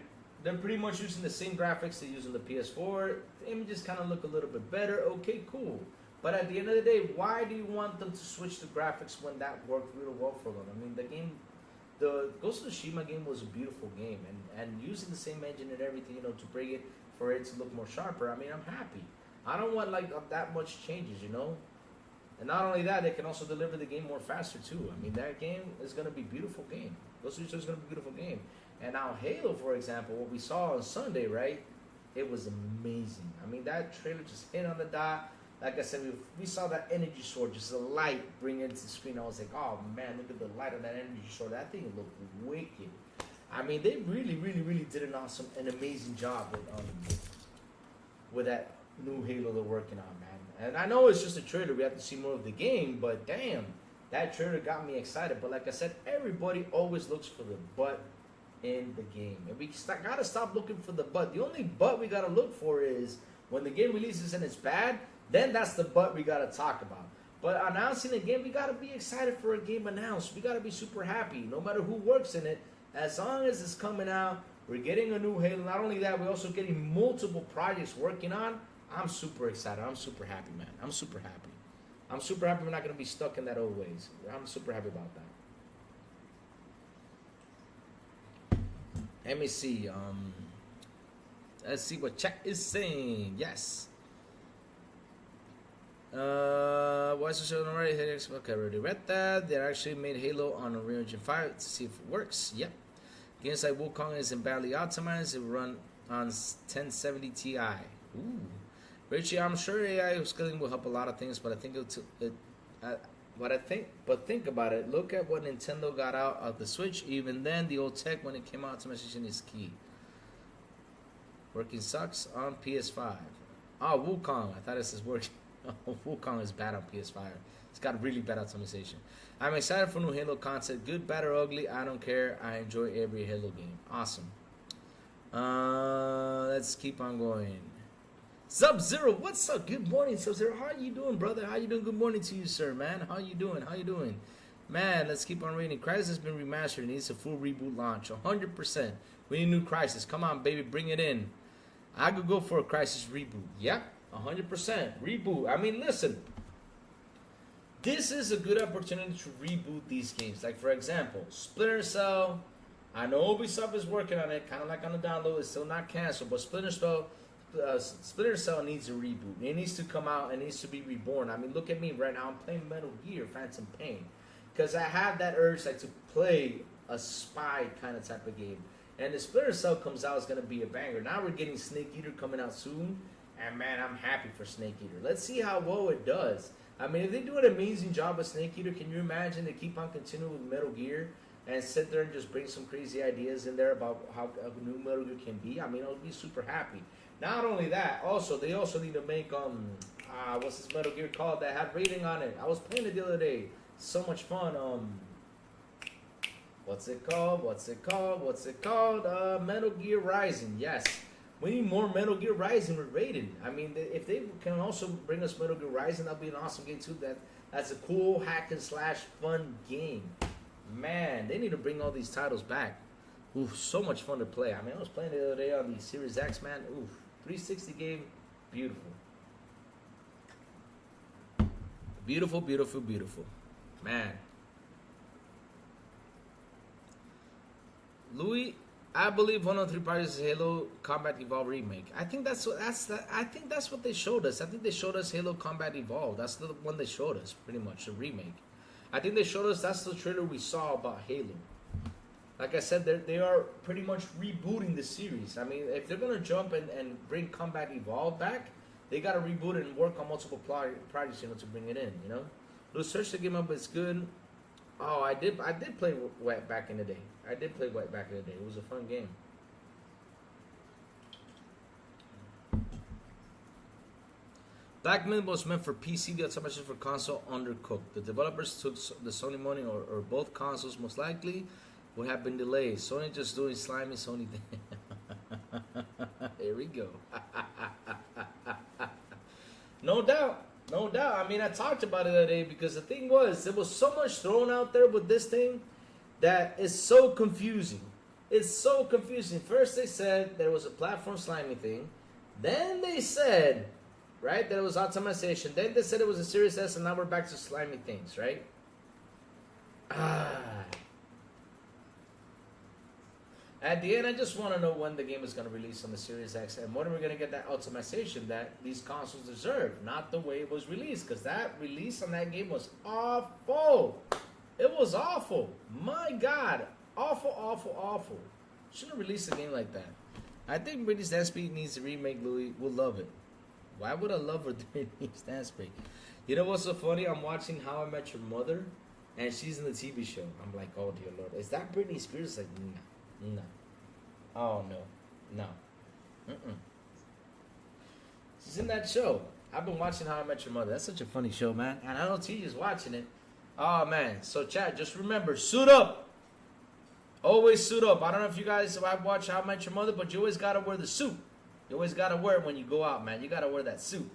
they're pretty much using the same graphics they use on the PS4. The images kind of look a little bit better. Okay, cool. But at the end of the day, why do you want them to switch the graphics when that worked real well for them? I mean, the Ghost of Tsushima game was a beautiful game, and using the same engine and everything, you know, to bring it for it to look more sharper. I mean, I'm happy. I don't want like that much changes, you know. And not only that, they can also deliver the game more faster too. I mean, that game is gonna be a beautiful game. Ghost of Tsushima is gonna be a beautiful game. And now Halo, for example, what we saw on Sunday, right? It was amazing. I mean, that trailer just hit on the dot. Like I said, we saw that energy sword, just a light bring into the screen. I was like, oh man, look at the light of that energy sword. That thing looked wicked. I mean, they really did an awesome and amazing job with that new Halo they're working on, man. And I know it's just a trailer. We have to see more of the game, but damn, that trailer got me excited. But like I said, everybody always looks for the but in the game. And we gotta stop looking for the but. The only but we gotta look for is when the game releases and it's bad, then that's the but we gotta talk about. But announcing a game, we gotta be excited for a game announced. We gotta be super happy, no matter who works in it. As long as it's coming out, we're getting a new Halo. Not only that, we're also getting multiple projects working on. I'm super excited. I'm super happy, man. I'm super happy. I'm super happy we're not gonna be stuck in that old ways. I'm super happy about that. Let me see. Let's see what chat is saying. Yes. Why is the show already? Okay, I already read that. They actually made Halo on Unreal Engine 5 to see if it works. Yep. Games like Wukong isn't badly optimized. It will run on 1070 Ti. Ooh. Richie, I'm sure AI scaling will help a lot of things, but I think but think about it. Look at what Nintendo got out of the Switch. Even then, the old tech when it came out, optimization is key. Working sucks on PS5. Oh, Wukong. I thought it says working. Wukong is bad on PS5. It's got really bad optimization. I'm excited for new Halo content. Good, bad, or ugly, I don't care. I enjoy every Halo game. Awesome. Let's keep on going. Sub-Zero, what's up? Good morning, Sub-Zero. How you doing, brother? How you doing? Good morning to you, sir, man. How you doing? How you doing? Man, let's keep on reading. Crysis has been remastered. It needs a full reboot launch. 100%. We need a new Crysis. Come on, baby. Bring it in. I could go for a Crysis reboot. Yep. 100% reboot. I mean, listen, this is a good opportunity to reboot these games. Like, for example, Splinter Cell. I know Ubisoft is working on it, kind of like on the download. It's still not canceled, but Splinter Cell needs a reboot. It needs to come out. It needs to be reborn. I mean, look at me right now. I'm playing Metal Gear Phantom Pain because I have that urge like to play a spy kind of type of game. And the Splinter Cell comes out, it's going to be a banger. Now we're getting Snake Eater coming out soon. And man, I'm happy for Snake Eater. Let's see how well it does. I mean, if they do an amazing job with Snake Eater, can you imagine they keep on continuing with Metal Gear and sit there and just bring some crazy ideas in there about how a new Metal Gear can be? I mean, I'll be super happy. Not only that, they also need to make what's this Metal Gear called that had rating on it? I was playing it the other day. So much fun. What's it called? Metal Gear Rising. Yes. We need more Metal Gear Rising with rated. I mean, if they can also bring us Metal Gear Rising, that'll be an awesome game too. That's a cool hack and slash fun game. Man, they need to bring all these titles back. Ooh, so much fun to play. I mean, I was playing the other day on the Series X, man. Ooh, 360 game, beautiful. Beautiful, beautiful, beautiful. Man. Louis, I believe one of the 3 parties is Halo Combat Evolved remake. I think that's what they showed us. I think they showed us Halo Combat Evolved. That's the one they showed us, pretty much, a remake. I think they showed us that's the trailer we saw about Halo. Like I said, they are pretty much rebooting the series. I mean, if they're gonna jump and bring Combat Evolved back, they gotta reboot it and work on multiple projects, to bring it in, Let's search the game up. It's good. Oh, I did play Wet back in the day. It was a fun game. Black Myth was meant for PC, the automation for console undercooked. The developers took the Sony money, or both consoles most likely would have been delayed. Sony just doing slimy Sony thing. Here we go. No doubt. No doubt. I mean, I talked about it today because the thing was, there was so much thrown out there with this thing that is so confusing. It's so confusing. First they said there was a platform slimy thing. Then they said, right, that it was optimization. Then they said it was a Series S, and now we're back to slimy things, right? At the end, I just want to know when the game is going to release on the Series X, and when are we going to get that optimization that these consoles deserve, not the way it was released, because that release on that game was awful. It was awful. My God. Awful, awful, awful. Shouldn't have released a game like that. I think Britney Stanspeed needs a remake, Louis. We'll love it. Why would I love her, Britney Stanspeed? You know what's so funny? I'm watching How I Met Your Mother, and she's in the TV show. I'm like, oh, dear Lord. Is that Britney Spears? Like, no. Oh, no. She's in that show. I've been watching How I Met Your Mother. That's such a funny show, man. And I know TJ's watching it. Oh, man. So, chat, just remember, suit up. Always suit up. I don't know if you guys have watched How I Met Your Mother, but you always got to wear the suit. You always got to wear it when you go out, man. You got to wear that suit.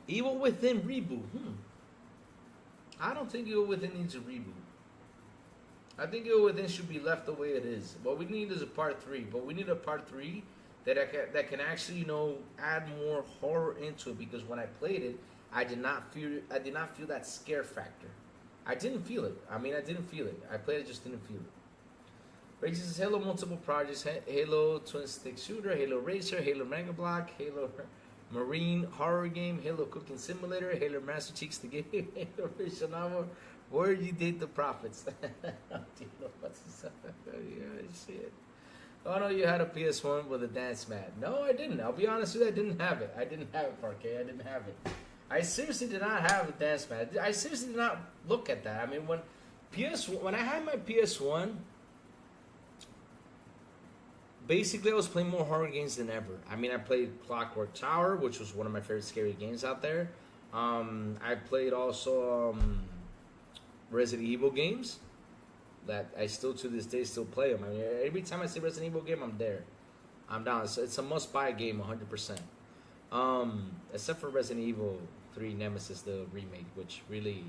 Evil Within reboot. I don't think Evil Within needs a reboot. I think Evil Within should be left the way it is. What we need is a part 3. But we need a part 3 that can actually, add more horror into it. Because when I played it, I did not feel that scare factor. I didn't feel it. I didn't feel it. I played it, just didn't feel it. Rage says Halo multiple projects: Halo Twin Stick Shooter, Halo Racer, Halo Mega Block, Halo Marine Horror Game, Halo Cooking Simulator, Halo Master Cheeks the Game, Halo Fiction Novel, Where You Date the Prophets. Shit. Oh no, you had a PS1 with a dance mat. No, I didn't. I'll be honest with you, I didn't have it. I didn't have it, Parquet. I didn't have it. I seriously did not have a dance mat. I seriously did not look at that. I mean, when I had my PS1, basically I was playing more horror games than ever. I mean, I played Clockwork Tower, which was one of my favorite scary games out there. I played also Resident Evil games that I still to this day still play them. I mean, every time I see Resident Evil game, I'm there. I'm down. It's a must-buy game, 100%. Except for Resident Evil 3 Nemesis, the remake, which really,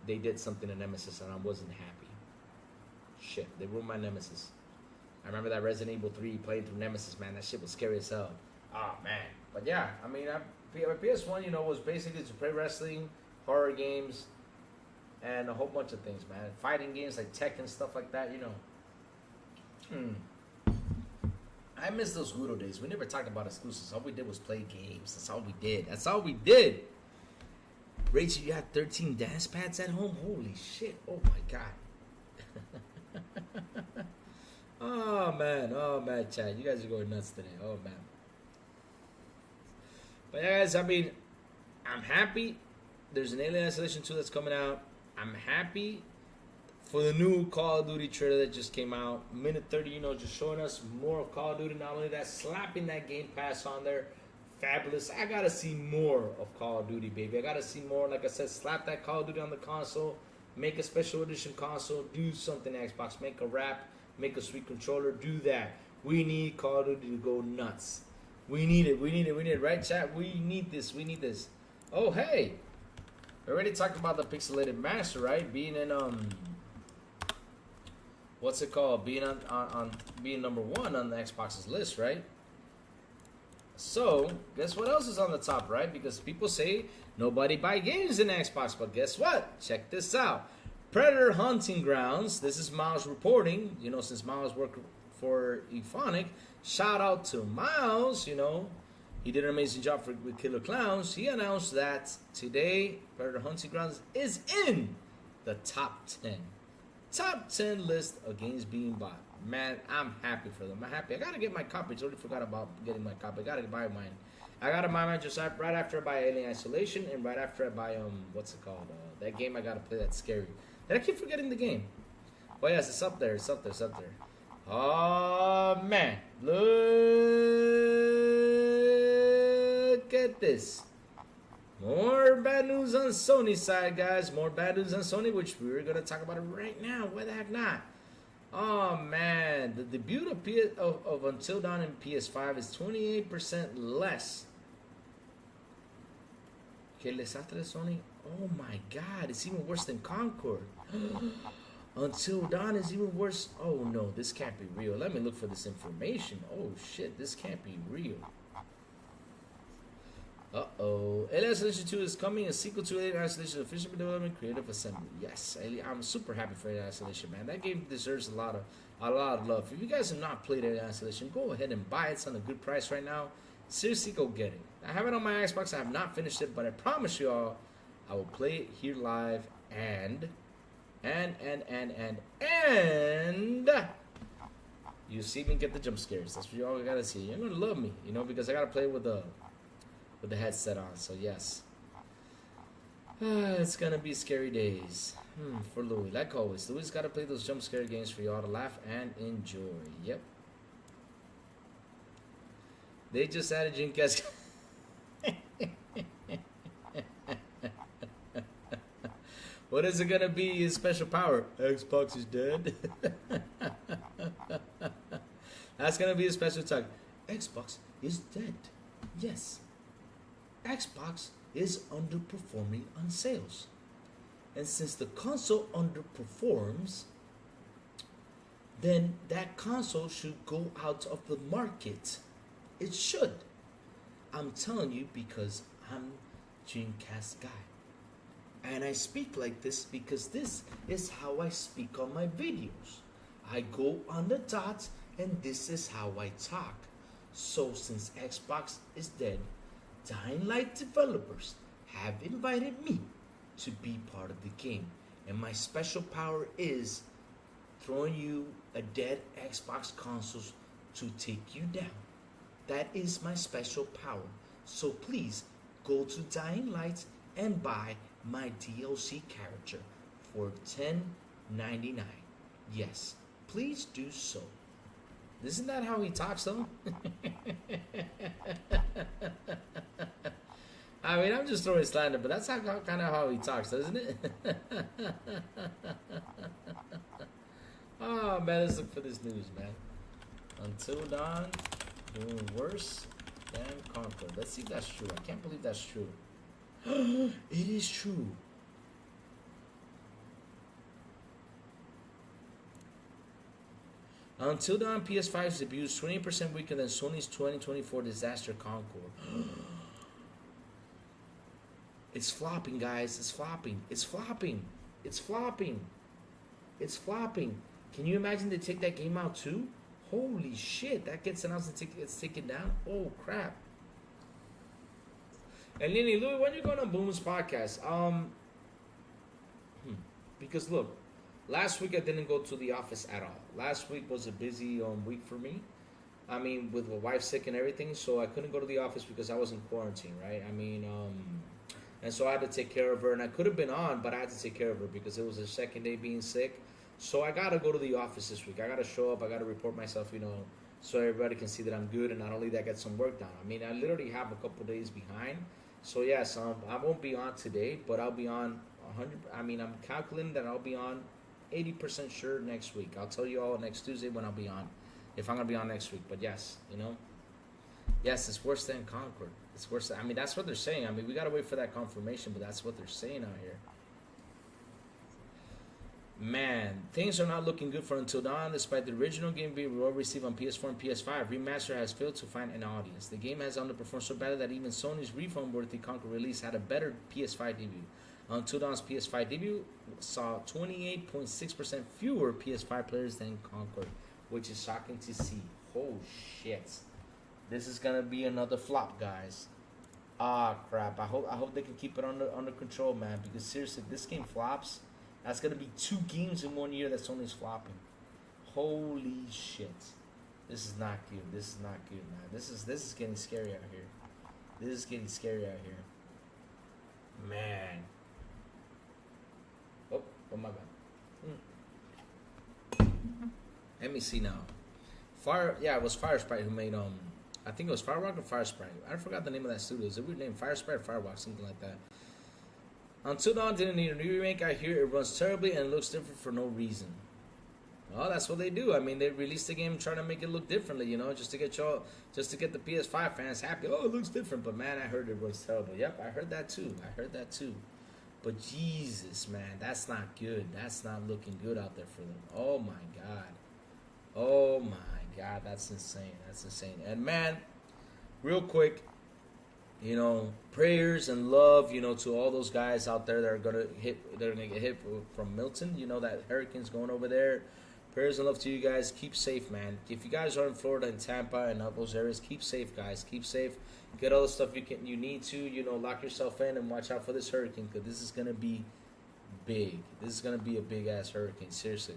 they did something to Nemesis and I wasn't happy. Shit, they ruined my Nemesis. I remember that Resident Evil 3 playing through Nemesis, man. That shit was scary as hell. Oh, man. But yeah, I mean, my PS1, was basically to play wrestling, horror games, and a whole bunch of things, man. Fighting games like Tekken, stuff like that, I miss those good old days. We never talked about exclusives. All we did was play games. That's all we did. Rachel, you had 13 dance pads at home? Holy shit. Oh, my God. Oh, man, Chad. You guys are going nuts today. Oh, man. But, yeah, guys, I mean, I'm happy. There's an Alien Isolation 2 that's coming out. I'm happy for the new Call of Duty trailer that just came out. Minute 30, just showing us more of Call of Duty. Not only that, slapping that Game Pass on there. Fabulous. I got to see more of Call of Duty, baby. I got to see more. Like I said, slap that Call of Duty on the console. Make a special edition console. Do something, Xbox. Make a wrap. Make a sweet controller. Do that. We need Call of Duty to go nuts. We need it. Right, chat? We need this. Oh, hey. We already talked about the Pixelated Master, right? Being in, what's it called? Being on being number one on the Xbox's list, right? So, guess what else is on the top, right? Because people say nobody buy games in Xbox, but guess what? Check this out. Predator Hunting Grounds. This is Miles reporting. You know, since Miles worked for Ephonic, shout out to Miles. You know, he did an amazing job with Killer Clowns. He announced that today Predator Hunting Grounds is in the top 10. Top 10 list of games being bought. Man, I'm happy for them. I'm happy. I gotta get my copy. I totally forgot about getting my copy. I gotta buy mine. I gotta buy mine just right after I buy Alien Isolation and right after I buy what's it called? That game I gotta play that's scary. And I keep forgetting the game. But yes, it's up there. It's up there. It's up there. Oh man, look at this. More bad news on Sony's side, guys. More bad news on Sony, which we're gonna talk about it right now. Why the heck not? Oh man, the debut of Until Dawn in PS5 is 28% less. Que el desastre de Sony. Oh my God, it's even worse than Concord. Until Dawn is even worse. Oh no, this can't be real. Let me look for this information. Oh shit, this can't be real. Uh-oh. Alien Isolation 2 is coming, a sequel to Alien Isolation, official development, creative assembly. Yes, I'm super happy for Alien Isolation, man. That game deserves a lot of love. If you guys have not played Alien Isolation, go ahead and buy it. It's on a good price right now. Seriously, go get it. I have it on my Xbox. I have not finished it, but I promise you all, I will play it here live and you see me get the jump scares. That's what you all gotta see. You're gonna love me, you know, because I gotta play with the headset on. So yes, it's gonna be scary days for Louis. Like always, Louis gotta play those jump scare games for y'all to laugh and enjoy. Yep. They just added Dreamcast. What is it gonna be? His special power? Xbox is dead. That's gonna be his special tag. Xbox is dead. Yes. Xbox is underperforming on sales. And since the console underperforms, then that console should go out of the market. It should. I'm telling you because I'm Dreamcast guy. And I speak like this because this is how I speak on my videos. I go on the dot and this is how I talk. So since Xbox is dead, Dying Light developers have invited me to be part of the game. And my special power is throwing you a dead Xbox consoles to take you down. That is my special power. So please go to Dying Light and buy my DLC character for $10.99. Yes, please do so. Isn't that how he talks though? I mean, I'm just throwing slander, but that's kind of how he talks, doesn't it? Oh man, let's look for this news, man. Until Dawn doing worse than Concord. Let's see if that's true. I can't believe that's true. It is true. Until Dawn PS5's debut is 20% weaker than Sony's 2024 disaster Concord. It's flopping, guys. It's flopping. It's flopping. It's flopping. It's flopping. Can you imagine they take that game out too? Holy shit. That gets announced and it's taken down. Oh, crap. And Lenny, Louis, when you going on Boom's podcast? Because look, last week I didn't go to the office at all. Last week was a busy week for me. I mean, with my wife sick and everything, so I couldn't go to the office because I was in quarantine, right? I mean, and so I had to take care of her, and I could have been on, but I had to take care of her because it was her second day being sick. So I gotta go to the office this week. I gotta show up. I gotta report myself, you know, so everybody can see that I'm good, and not only that, get some work done. I mean, I literally have a couple days behind. So yes, I won't be on today, but I'll be on 100. I mean, I'm calculating that I'll be on 80% sure next week. I'll tell you all next Tuesday when I'll be on, if I'm gonna be on next week. But yes, you know, yes, it's worse than Concord. It's worse. I mean, that's what they're saying. I mean, we gotta wait for that confirmation, but that's what they're saying out here. Man, things are not looking good for Until Dawn. Despite the original game being well received on PS4 and PS5, Remaster has failed to find an audience. The game has underperformed so badly that even Sony's refund-worthy Conquer release had a better PS5 debut. Until Dawn's PS5 debut saw 28.6% fewer PS5 players than Conquer, which is shocking to see. Oh shit. This is gonna be another flop, guys. Ah crap. I hope they can keep it under control, man, because seriously, if this game flops, that's gonna be 2 games in 1 year that Sony's flopping. Holy shit. This is not good. This is not good, man. This is getting scary out here. This is getting scary out here. Man. Oh my bad. Let me see now. It was Fire Sprite who made I think it was Firewalk or Fire Sprite. I forgot the name of that studio. It's a weird name, Fire Sprite or Firewalk, something like that. Until Dawn didn't need a new remake. I hear it runs terribly and looks different for no reason. Well, that's what they do. I mean, they released the game trying to make it look differently, just to get the PS5 fans happy. Oh, it looks different, but man, I heard it runs terrible. Yep, I heard that too. But Jesus, man, that's not good. That's not looking good out there for them. Oh my God. Oh my God, that's insane. That's insane. And man, real quick, prayers and love, to all those guys out there that are gonna get hit from Milton. That hurricane's going over there. Prayers and love to you guys. Keep safe, man. If you guys are in Florida and Tampa and all those areas, keep safe, guys. Keep safe. Get all the stuff you need to. Lock yourself in and watch out for this hurricane, because this is gonna be big. This is gonna be a big ass hurricane. Seriously.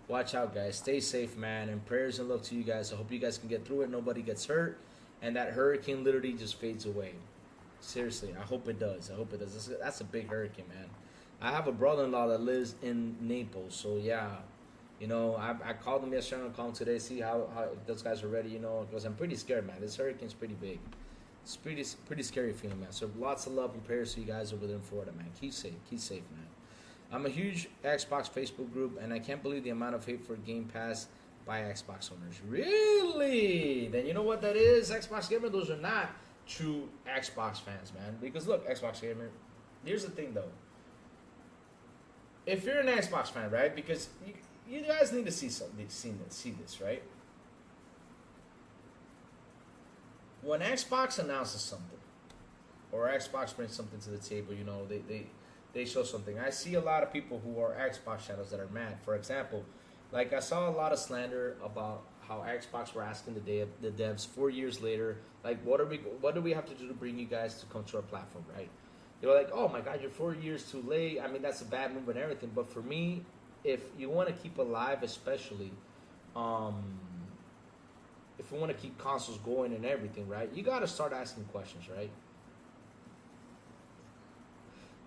Watch out, guys. Stay safe, man. And prayers and love to you guys. I hope you guys can get through it. Nobody gets hurt. And that hurricane literally just fades away. Seriously, I hope it does. That's a big hurricane, man. I have a brother-in-law that lives in Naples. So, yeah. I called him yesterday. I'm going to call him today. See how those guys are ready, because I'm pretty scared, man. This hurricane's pretty big. It's pretty scary feeling, man. So, lots of love and prayers to you guys over there in Florida, man. Keep safe, man. I'm a huge Xbox Facebook group, and I can't believe the amount of hate for Game Pass by Xbox owners. Really? Then you know what that is, Xbox Gamer? Those are not true Xbox fans, man. Because look, Xbox Gamer, here's the thing, though. If you're an Xbox fan, right? Because you guys need to see this, right? When Xbox announces something, or Xbox brings something to the table, they show something. I see a lot of people who are Xbox channels that are mad. For example, like I saw a lot of slander about how Xbox were asking the devs 4 years later, like, what do we have to do to bring you guys to come to our platform, right? They were like, oh my God, you're 4 years too late. I mean, that's a bad move and everything. But for me, if you want to keep alive, especially, if you want to keep consoles going and everything, right, you got to start asking questions, right?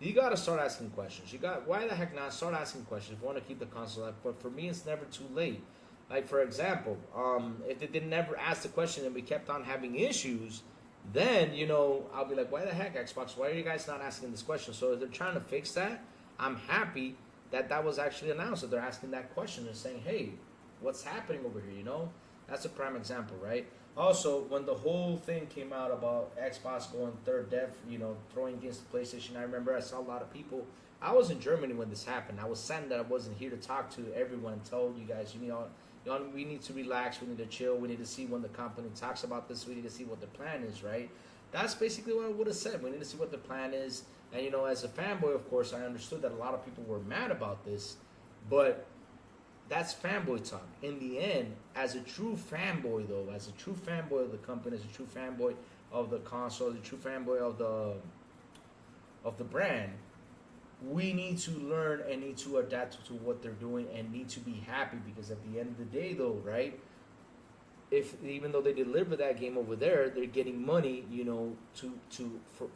You got to start asking questions. Why the heck not start asking questions if you want to keep the console alive? But for me, it's never too late. Like, for example, if they didn't ever ask the question and we kept on having issues, then, I'll be like, why the heck, Xbox? Why are you guys not asking this question? So if they're trying to fix that, I'm happy that was actually announced, that they're asking that question and saying, hey, what's happening over here, That's a prime example, right? Also, when the whole thing came out about Xbox going third dev, throwing against the PlayStation, I remember I saw a lot of people. I was in Germany when this happened. I was sad that I wasn't here to talk to everyone and tell you guys, we need to relax, we need to chill, we need to see when the company talks about this, we need to see what the plan is, right? That's basically what I would have said. We need to see what the plan is. And, as a fanboy, of course, I understood that a lot of people were mad about this, but that's fanboy talk. In the end, as a true fanboy, though, as a true fanboy of the company, as a true fanboy of the console, as a true fanboy of the brand, we need to learn and need to adapt to what they're doing and need to be happy, because at the end of the day, though, right, even though they deliver that game over there, they're getting money,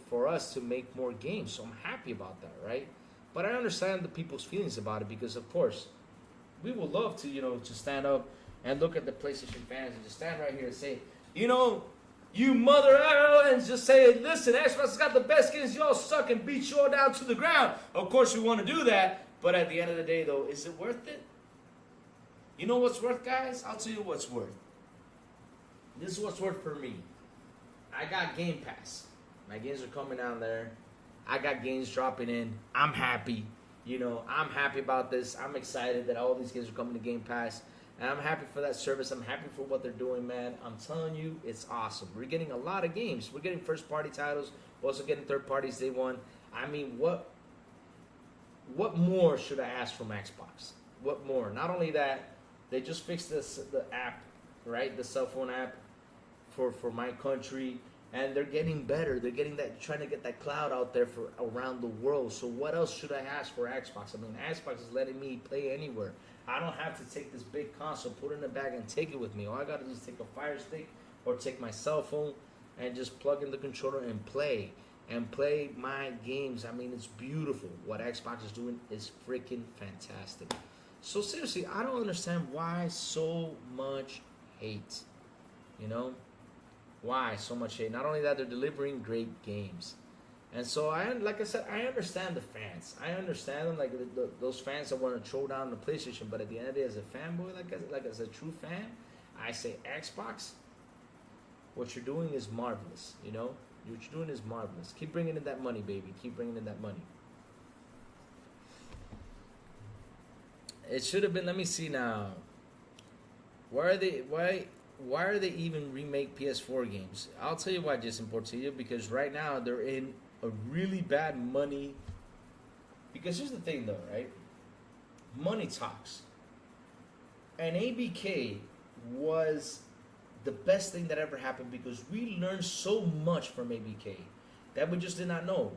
for us to make more games. So I'm happy about that, right? But I understand the people's feelings about it, because of course, we would love to, to stand up and look at the PlayStation fans and just stand right here and say, you mother and just say, listen, Xbox has got the best games, y'all suck, and beat you all down to the ground. Of course, we want to do that, but at the end of the day, though, is it worth it? You know what's worth, guys? I'll tell you what's worth. This is what's worth for me. I got Game Pass. My games are coming down there. I got games dropping in. I'm happy. You know, I'm happy about this. I'm excited that all these games are coming to Game Pass. And I'm happy for that service. I'm happy for what they're doing, man. I'm telling you, it's awesome. We're getting a lot of games. We're getting first-party titles. We're also getting third parties day one. I mean, what more should I ask from Xbox? What more? Not only that, they just fixed the app, right? The cell phone app for my country. And they're getting better. They're getting that, trying to get that cloud out there for around the world. So what else should I ask for Xbox? I mean, Xbox is letting me play anywhere. I don't have to take this big console, put it in the bag, and take it with me. All I got to do is take a Fire Stick or take my cell phone and just plug in the controller and play my games. I mean, it's beautiful. What Xbox is doing is freaking fantastic. So seriously, I don't understand why so much hate. You know? Why so much hate? Not only that, they're delivering great games. And so, like I said, I understand the fans. I understand them, like those fans that want to throw down the PlayStation. But at the end of the day, as a fanboy, like as a true fan, I say Xbox, what you're doing is marvelous. You know, what you're doing is marvelous. Keep bringing in that money, baby. Keep bringing in that money. It should have been. Let me see now. Why are they even remake PS4 games? I'll tell you why, Jason Portillo, because right now they're in a really bad money. Because here's the thing though, right? Money talks. And ABK was the best thing that ever happened because we learned so much from ABK that we just did not know.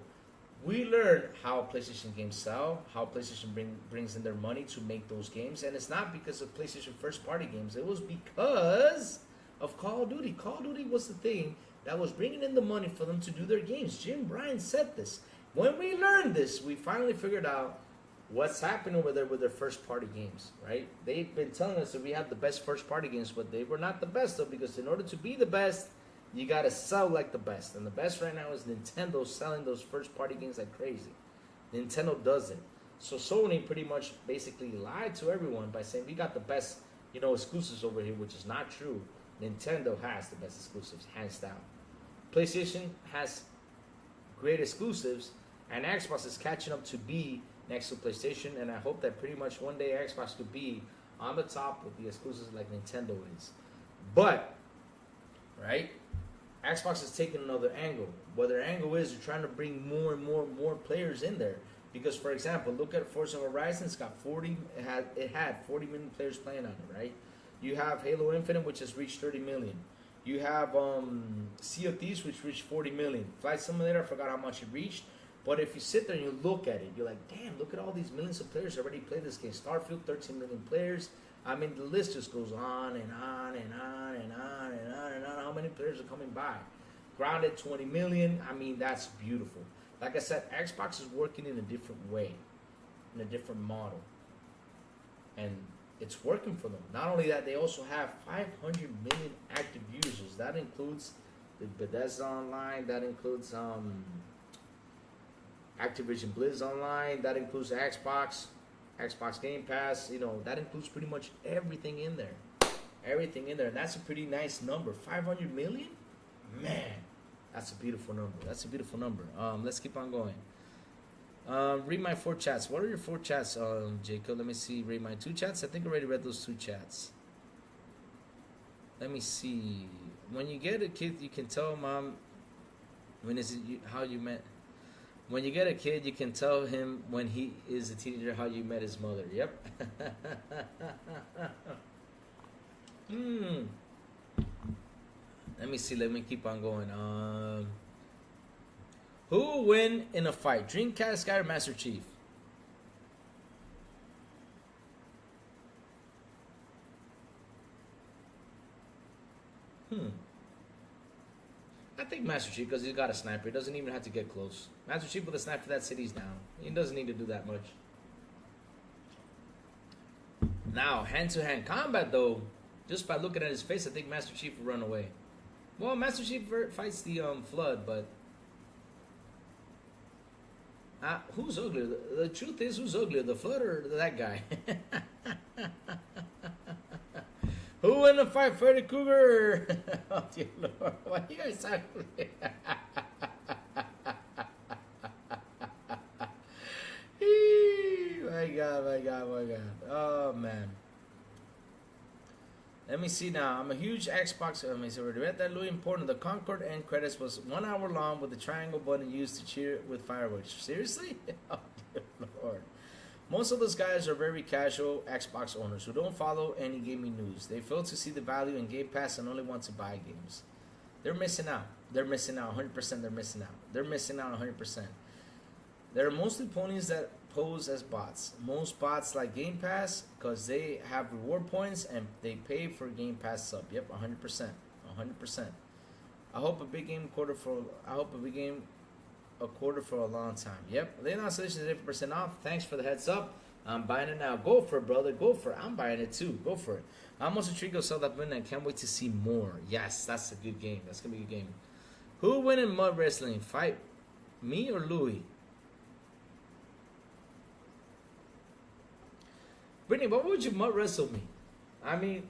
We learned how PlayStation games sell, how PlayStation brings in their money to make those games. And it's not because of PlayStation first-party games. It was because of Call of Duty. Call of Duty was the thing that was bringing in the money for them to do their games. Jim Bryan said this. When we learned this, we finally figured out what's happening over there with their first-party games, right? They've been telling us that we have the best first-party games, but they were not the best, though, because in order to be the best, you gotta sell like the best. And the best right now is Nintendo selling those first-party games like crazy. Nintendo does it. So Sony pretty much basically lied to everyone by saying we got the best, exclusives over here, which is not true. Nintendo has the best exclusives, hands down. PlayStation has great exclusives, and Xbox is catching up to be next to PlayStation, and I hope that pretty much one day Xbox could be on the top with the exclusives like Nintendo is. But, right, Xbox is taking another angle. What their angle is, they're trying to bring more and more players in there. Because, for example, look at Forza Horizon. It's got it had 40 million players playing on it, right? You have Halo Infinite, which has reached 30 million. You have Sea of Thieves, which reached 40 million. Flight Simulator, I forgot how much it reached. But if you sit there and you look at it, you're like, damn, look at all these millions of players already play this game. Starfield, 13 million players. I mean, the list just goes on and on and on and on and on and on. How many players are coming by? Grounded, 20 million. I mean, that's beautiful. Like I said, Xbox is working in a different way, in a different model. And it's working for them. Not only that, they also have 500 million active users. That includes the Bethesda Online. That includes Activision Blizz Online. That includes Xbox Game Pass. That includes pretty much everything in there. Everything in there. And that's a pretty nice number. 500 million? Man, that's a beautiful number. That's a beautiful number. Let's keep on going. Read my 4 chats. What are your 4 chats, Jacob? Let me see. Read my 2 chats. I think I already read those 2 chats. Let me see. When you get a kid, you can tell mom. How you met? When you get a kid, you can tell him when he is a teenager how you met his mother. Yep. Let me see. Let me keep on going. Who will win in a fight? Dreamcast guy or Master Chief? I think Master Chief, because he's got a sniper. He doesn't even have to get close. Master Chief with a sniper, that city's down. He doesn't need to do that much. Now, hand-to-hand combat, though, just by looking at his face, I think Master Chief will run away. Well, Master Chief fights the Flood, but... who's uglier? The truth is, who's uglier, the Flood or that guy? Who in the fight, Freddy Krueger? Oh, dear Lord. Why you guys ugly? my God, my God, my God. Oh, man. Let me see now. I'm a huge Xbox. Let me see. We're at that really important. The Concord end credits was 1 hour long with the triangle button used to cheer with fireworks. Seriously? Oh, dear Lord. Most of those guys are very casual Xbox owners who don't follow any gaming news. They fail to see the value in Game Pass and only want to buy games. They're missing out. They're missing out 100%. They're missing out. They're missing out 100%. They're mostly ponies that pose as bots. Most bots like Game Pass because they have reward points and they pay for Game Pass sub. Yep, 100%. 100%. I hope a big game a quarter for a long time. Yep. Late on solutions 50% off. Thanks for the heads up. I'm buying it now. Go for it, brother. Go for it. I'm buying it too. Go for it. I'm also intrigued to sell that win and can't wait to see more. Yes, that's a good game. That's gonna be a good game. Who will win in mud wrestling? Fight me or Louis? Brittany, what would you mud wrestle me? I mean,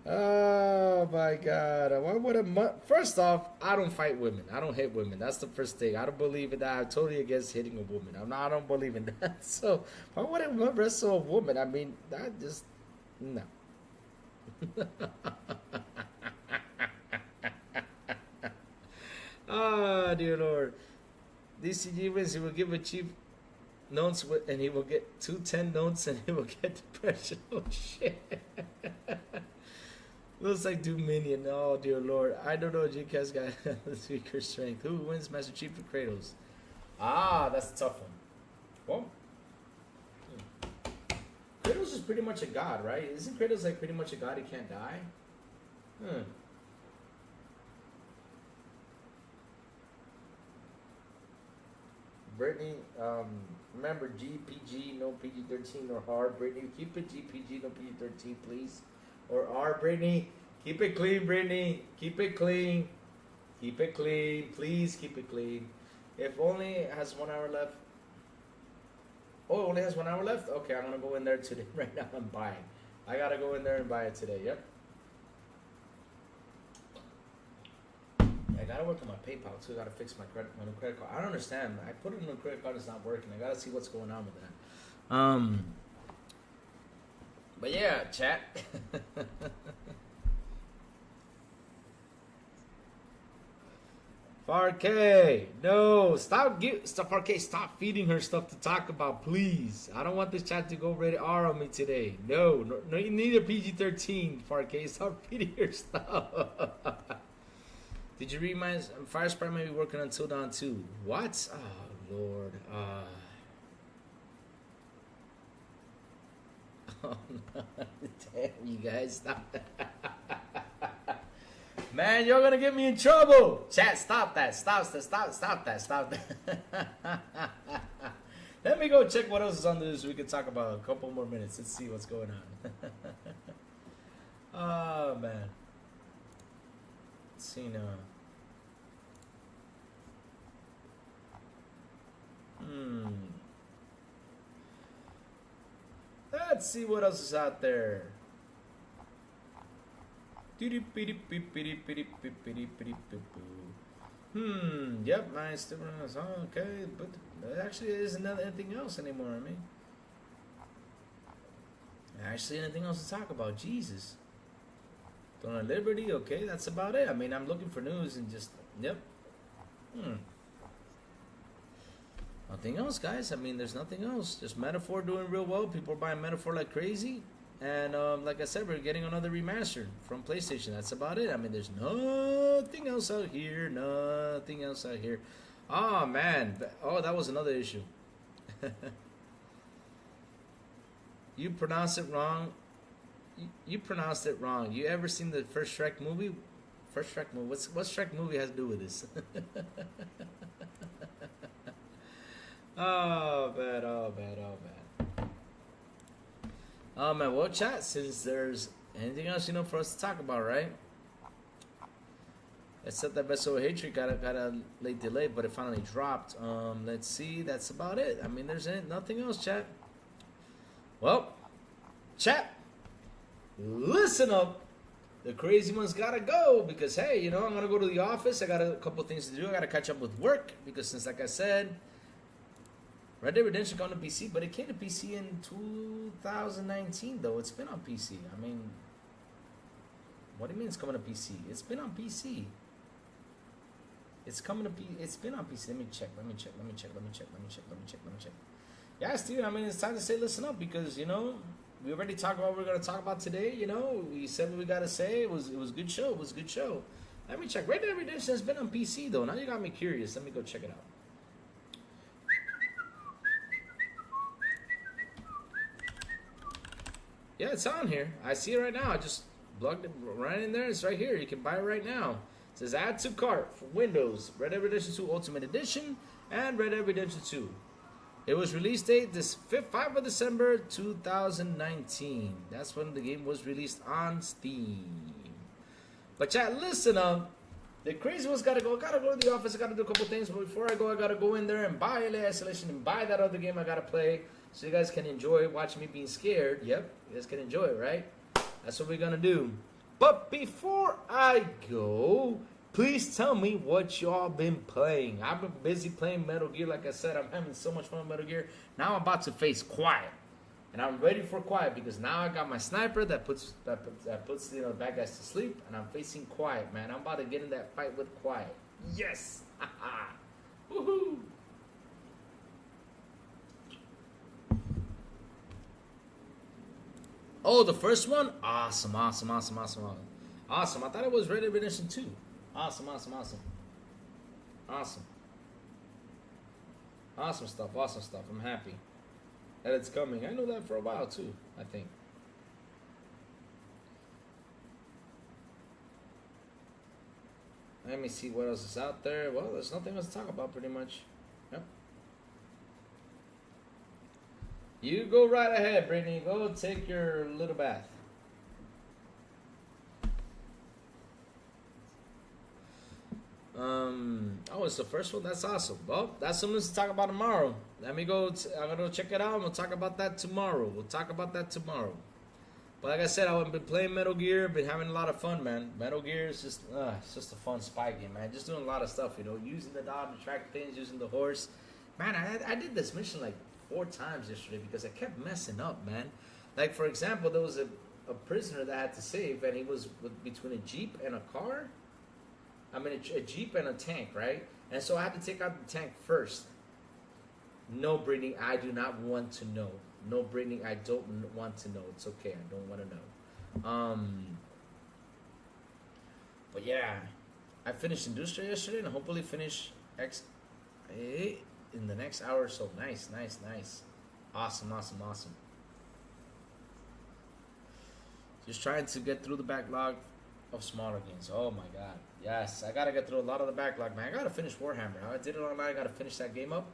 oh my God! Why would a mud? First off, I don't fight women. I don't hit women. That's the first thing. I don't believe in that. I'm totally against hitting a woman. I don't believe in that. So why would I mud wrestle a woman? I mean, that just no. Oh dear Lord. DCG wins, he will give a cheap notes and he will get 210 notes and he will get depression. Oh shit. Looks like Dominion. Oh dear Lord. I don't know. GCast guy has weaker strength. Who wins Master Chief for Kratos? Ah, that's a tough one. Well, Kratos is pretty much a god, right? Isn't Kratos like pretty much a god? He can't die? Brittany, remember GPG, no PG-13 or hard. Brittany, keep it GPG, no PG-13, please. Or R, Brittany, keep it clean, Brittany. Keep it clean. Keep it clean. Please keep it clean. If only it has 1 hour left. Oh, it only has 1 hour left? Okay, I'm going to go in there today. Right now I'm buying. I got to go in there and buy it today. Yep. I gotta work on my PayPal too. I gotta fix my new credit card. I don't understand. I put in a new credit card, it's not working. I gotta see what's going on with that. But yeah, chat. Fark, no, stop, Fark, stop feeding her stuff to talk about, please. I don't want this chat to go rated R on me today. No, you need a PG-13, Fark. Stop feeding her stuff. Did you read my Fire Sprite may be working Until Dawn 2? What? Oh, Lord. Oh, no. Damn, you guys. Stop that. Man, you're going to get me in trouble. Chat, stop that. Stop that. Let me go check what else is on the news. We can talk about a couple more minutes. Let's see what's going on. Oh, man. Let's see now. Let's see what else is out there. Yep, nice. Still okay, but there actually isn't anything else anymore. I mean, actually, anything else to talk about? Jesus. Dawn of Liberty, okay, that's about it. I mean, I'm looking for news and just, yep. Nothing else, guys. I mean, there's nothing else. Just Metaphor doing real well. People are buying Metaphor like crazy. And like I said, we're getting another remaster from PlayStation. That's about it. I mean, there's nothing else out here. Nothing else out here. Oh, man. Oh, that was another issue. You pronounced it wrong. You pronounced it wrong. You ever seen the first Shrek movie? First Shrek movie. What Shrek movie has to do with this? Oh man, oh man, oh man. Oh man, well chat, since there's anything else for us to talk about, right? Except that Vessel of Hatred got a late delay, but it finally dropped. Let's see, that's about it. I mean, there's nothing else, chat. Well, chat, listen up. The crazy ones gotta go because, hey, you know, I'm gonna go to the office. I got a couple things to do. I gotta catch up with work because, since, like I said, Red Dead Redemption got on PC, but it came to PC in 2019, though. It's been on PC. I mean, what do you mean it's coming to PC? It's been on PC. It's coming to It's been on PC. Let me check. Yeah, Steven, I mean, it's time to say listen up because, you know, we already talked about what we're going to talk about today. You know, we said what we got to say. It was a good show. It was a good show. Let me check. Red Dead Redemption has been on PC, though. Now you got me curious. Let me go check it out. Yeah, it's on here. I see it right now. I just plugged it right in there. It's right here. You can buy it right now. It says add to cart for Windows, Red Dead Redemption 2 Ultimate Edition, and Red Dead Redemption 2. It was release date this 5th of December 2019. That's when the game was released on Steam. But chat, listen up. The crazy one's gotta go. I gotta go to the office. I gotta do a couple things. But before I go, I gotta go in there and buy LA Isolation and buy that other game I gotta play. So you guys can enjoy watching me being scared. Yep, you guys can enjoy it, right? That's what we're gonna do. But before I go, please tell me what y'all been playing. I've been busy playing Metal Gear. Like I said, I'm having so much fun with Metal Gear. Now I'm about to face Quiet. And I'm ready for Quiet because now I got my sniper that puts you know, the bad guys to sleep. And I'm facing Quiet, man. I'm about to get in that fight with Quiet. Yes! Woohoo! Oh, the first one? Awesome. Awesome. I thought it was Red Dead Redemption 2. Awesome. Awesome stuff. I'm happy that it's coming. I know that for a while too, I think. Let me see what else is out there. Well, there's nothing else to talk about pretty much. Yep. You go right ahead, Brittany. Go take your little bath. Oh, it's the first one? That's awesome. Well, that's something to talk about tomorrow. Let me go. I'm going to check it out. We'll talk about that tomorrow. But like I said, I've been playing Metal Gear. Been having a lot of fun, man. Metal Gear is just, it's just a fun spy game, man. Just doing a lot of stuff, you know. Using the dog to track things, using the horse. Man, I did this mission like 4 times yesterday because I kept messing up, man. Like, for example, there was a prisoner that I had to save, and he was between a Jeep and a car. I mean, a Jeep and a tank, right? And so I had to take out the tank first. No, Brittany, I do not want to know. No, Brittany, I don't want to know. It's okay, I don't want to know. But yeah, I finished Industria yesterday, and hopefully finish X in the next hour or so. Nice. Awesome. Just trying to get through the backlog of smaller games. Oh my god. Yes, I gotta get through a lot of the backlog, man. I gotta finish Warhammer. I did it all night. I gotta finish that game up.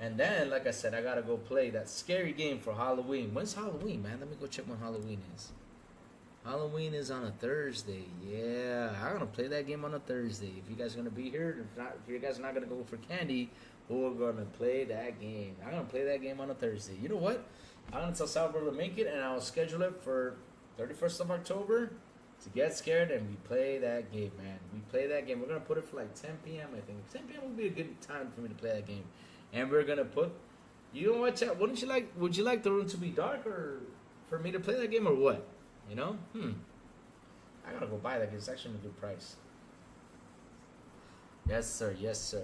And then, like I said, I gotta go play that scary game for Halloween. When's Halloween, man? Let me go check when Halloween is. Halloween is on a Thursday. Yeah, I'm gonna play that game on a Thursday. If you guys are gonna be here, if you guys are not gonna go for candy, we're gonna play that game. I'm gonna play that game on a Thursday. You know what? I'm gonna tell Sourblow to make it, and I'll schedule it for 31st of October to get scared, and we play that game, man. We play that game. We're gonna put it for like 10 p.m. I think 10 p.m. would be a good time for me to play that game. And we're gonna put. You know what, chat? Wouldn't you like? Would you like the room to be dark, or for me to play that game, or what? You know? I gotta go buy that game. It's actually a good price. Yes, sir. Yes.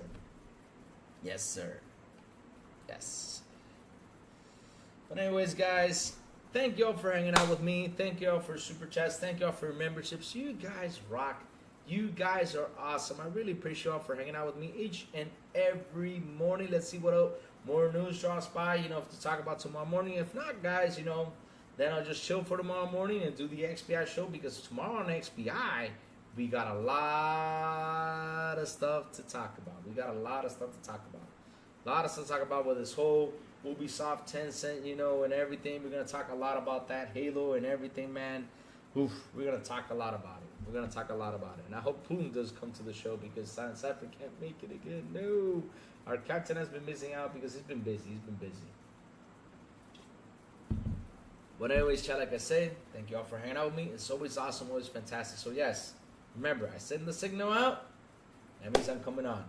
But anyways, guys, thank y'all for hanging out with me. Thank y'all for super chats. Thank y'all for memberships. You guys rock. You guys are awesome. I really appreciate y'all for hanging out with me each and every morning. Let's see what more news drops by, you know, to talk about tomorrow morning. If not, guys, you know, then I'll just chill for tomorrow morning and do the XBI show, because tomorrow on XBI, we got a lot of stuff to talk about. With this whole Ubisoft, Tencent, you know, and everything. We're going to talk a lot about that. Halo and everything, man. Oof, we're going to talk a lot about it. And I hope Plume does come to the show, because Cypher can't make it again. No. Our captain has been missing out because he's been busy. But anyways, chat, like I said, thank you all for hanging out with me. It's always awesome, always fantastic. So yes, remember, I send the signal out. That means I'm coming on.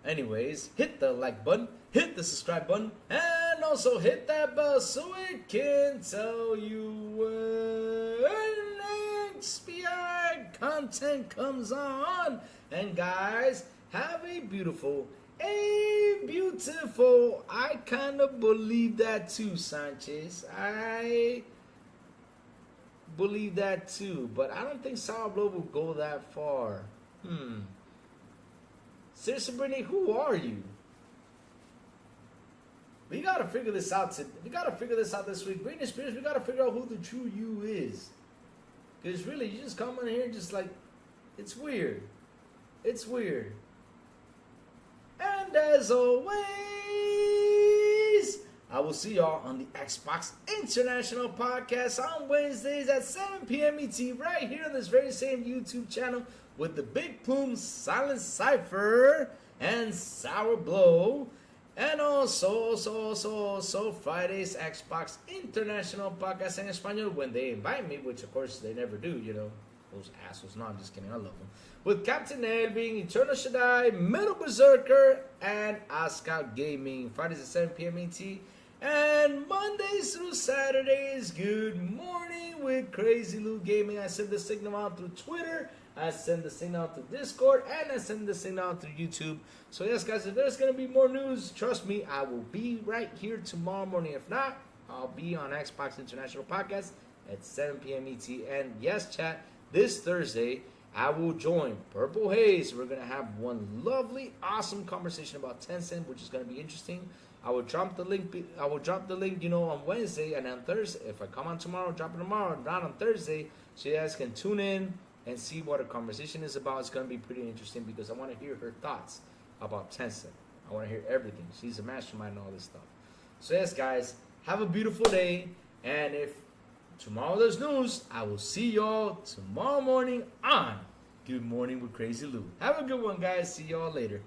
Anyways, hit the like button, hit the subscribe button, and also hit that bell so it can tell you when next BI content comes on. And guys, have a beautiful, I kind of believe that too, Sanchez. I believe that too, but I don't think Sourblow will go that far. Seriously, Brittany, who are you? We gotta figure this out. We gotta figure this out this week. Britney Spears, we gotta figure out who the true you is. Because really, you just come in here and just like, it's weird. It's weird. And as always, I will see y'all on the Xbox International Podcast on Wednesdays at 7 p.m. ET right here on this very same YouTube channel with the Big Plume, Silent Cypher, and Sourblow. And also Friday's Xbox International Podcast en Español when they invite me, which of course they never do, you know. Those assholes. No, I'm just kidding. I love them. With Captain Elving, Eternal Shaddai, Metal Berserker, and Ascal Gaming. Fridays at 7 p.m. ET. And Mondays through Saturdays, Good Morning with Crazy Lou Gaming. I send the signal out through Twitter. I send the signal out through Discord. And I send the signal out through YouTube. So yes, guys, if there's going to be more news, trust me, I will be right here tomorrow morning. If not, I'll be on Xbox International Podcast at 7 p.m. ET. And yes, chat, this Thursday, I will join Purple Haze. We're going to have one lovely, awesome conversation about Tencent, which is going to be interesting. I will drop the link, you know, on Wednesday, and on Thursday, if I come on tomorrow, drop it tomorrow, not on Thursday, so you guys can tune in and see what our conversation is about. It's going to be pretty interesting because I want to hear her thoughts about Tencent. I want to hear everything. She's a mastermind and all this stuff. So yes, guys, have a beautiful day, and if tomorrow there's news, I will see y'all tomorrow morning on Good Morning with Crazy Lou. Have a good one, guys. See y'all later.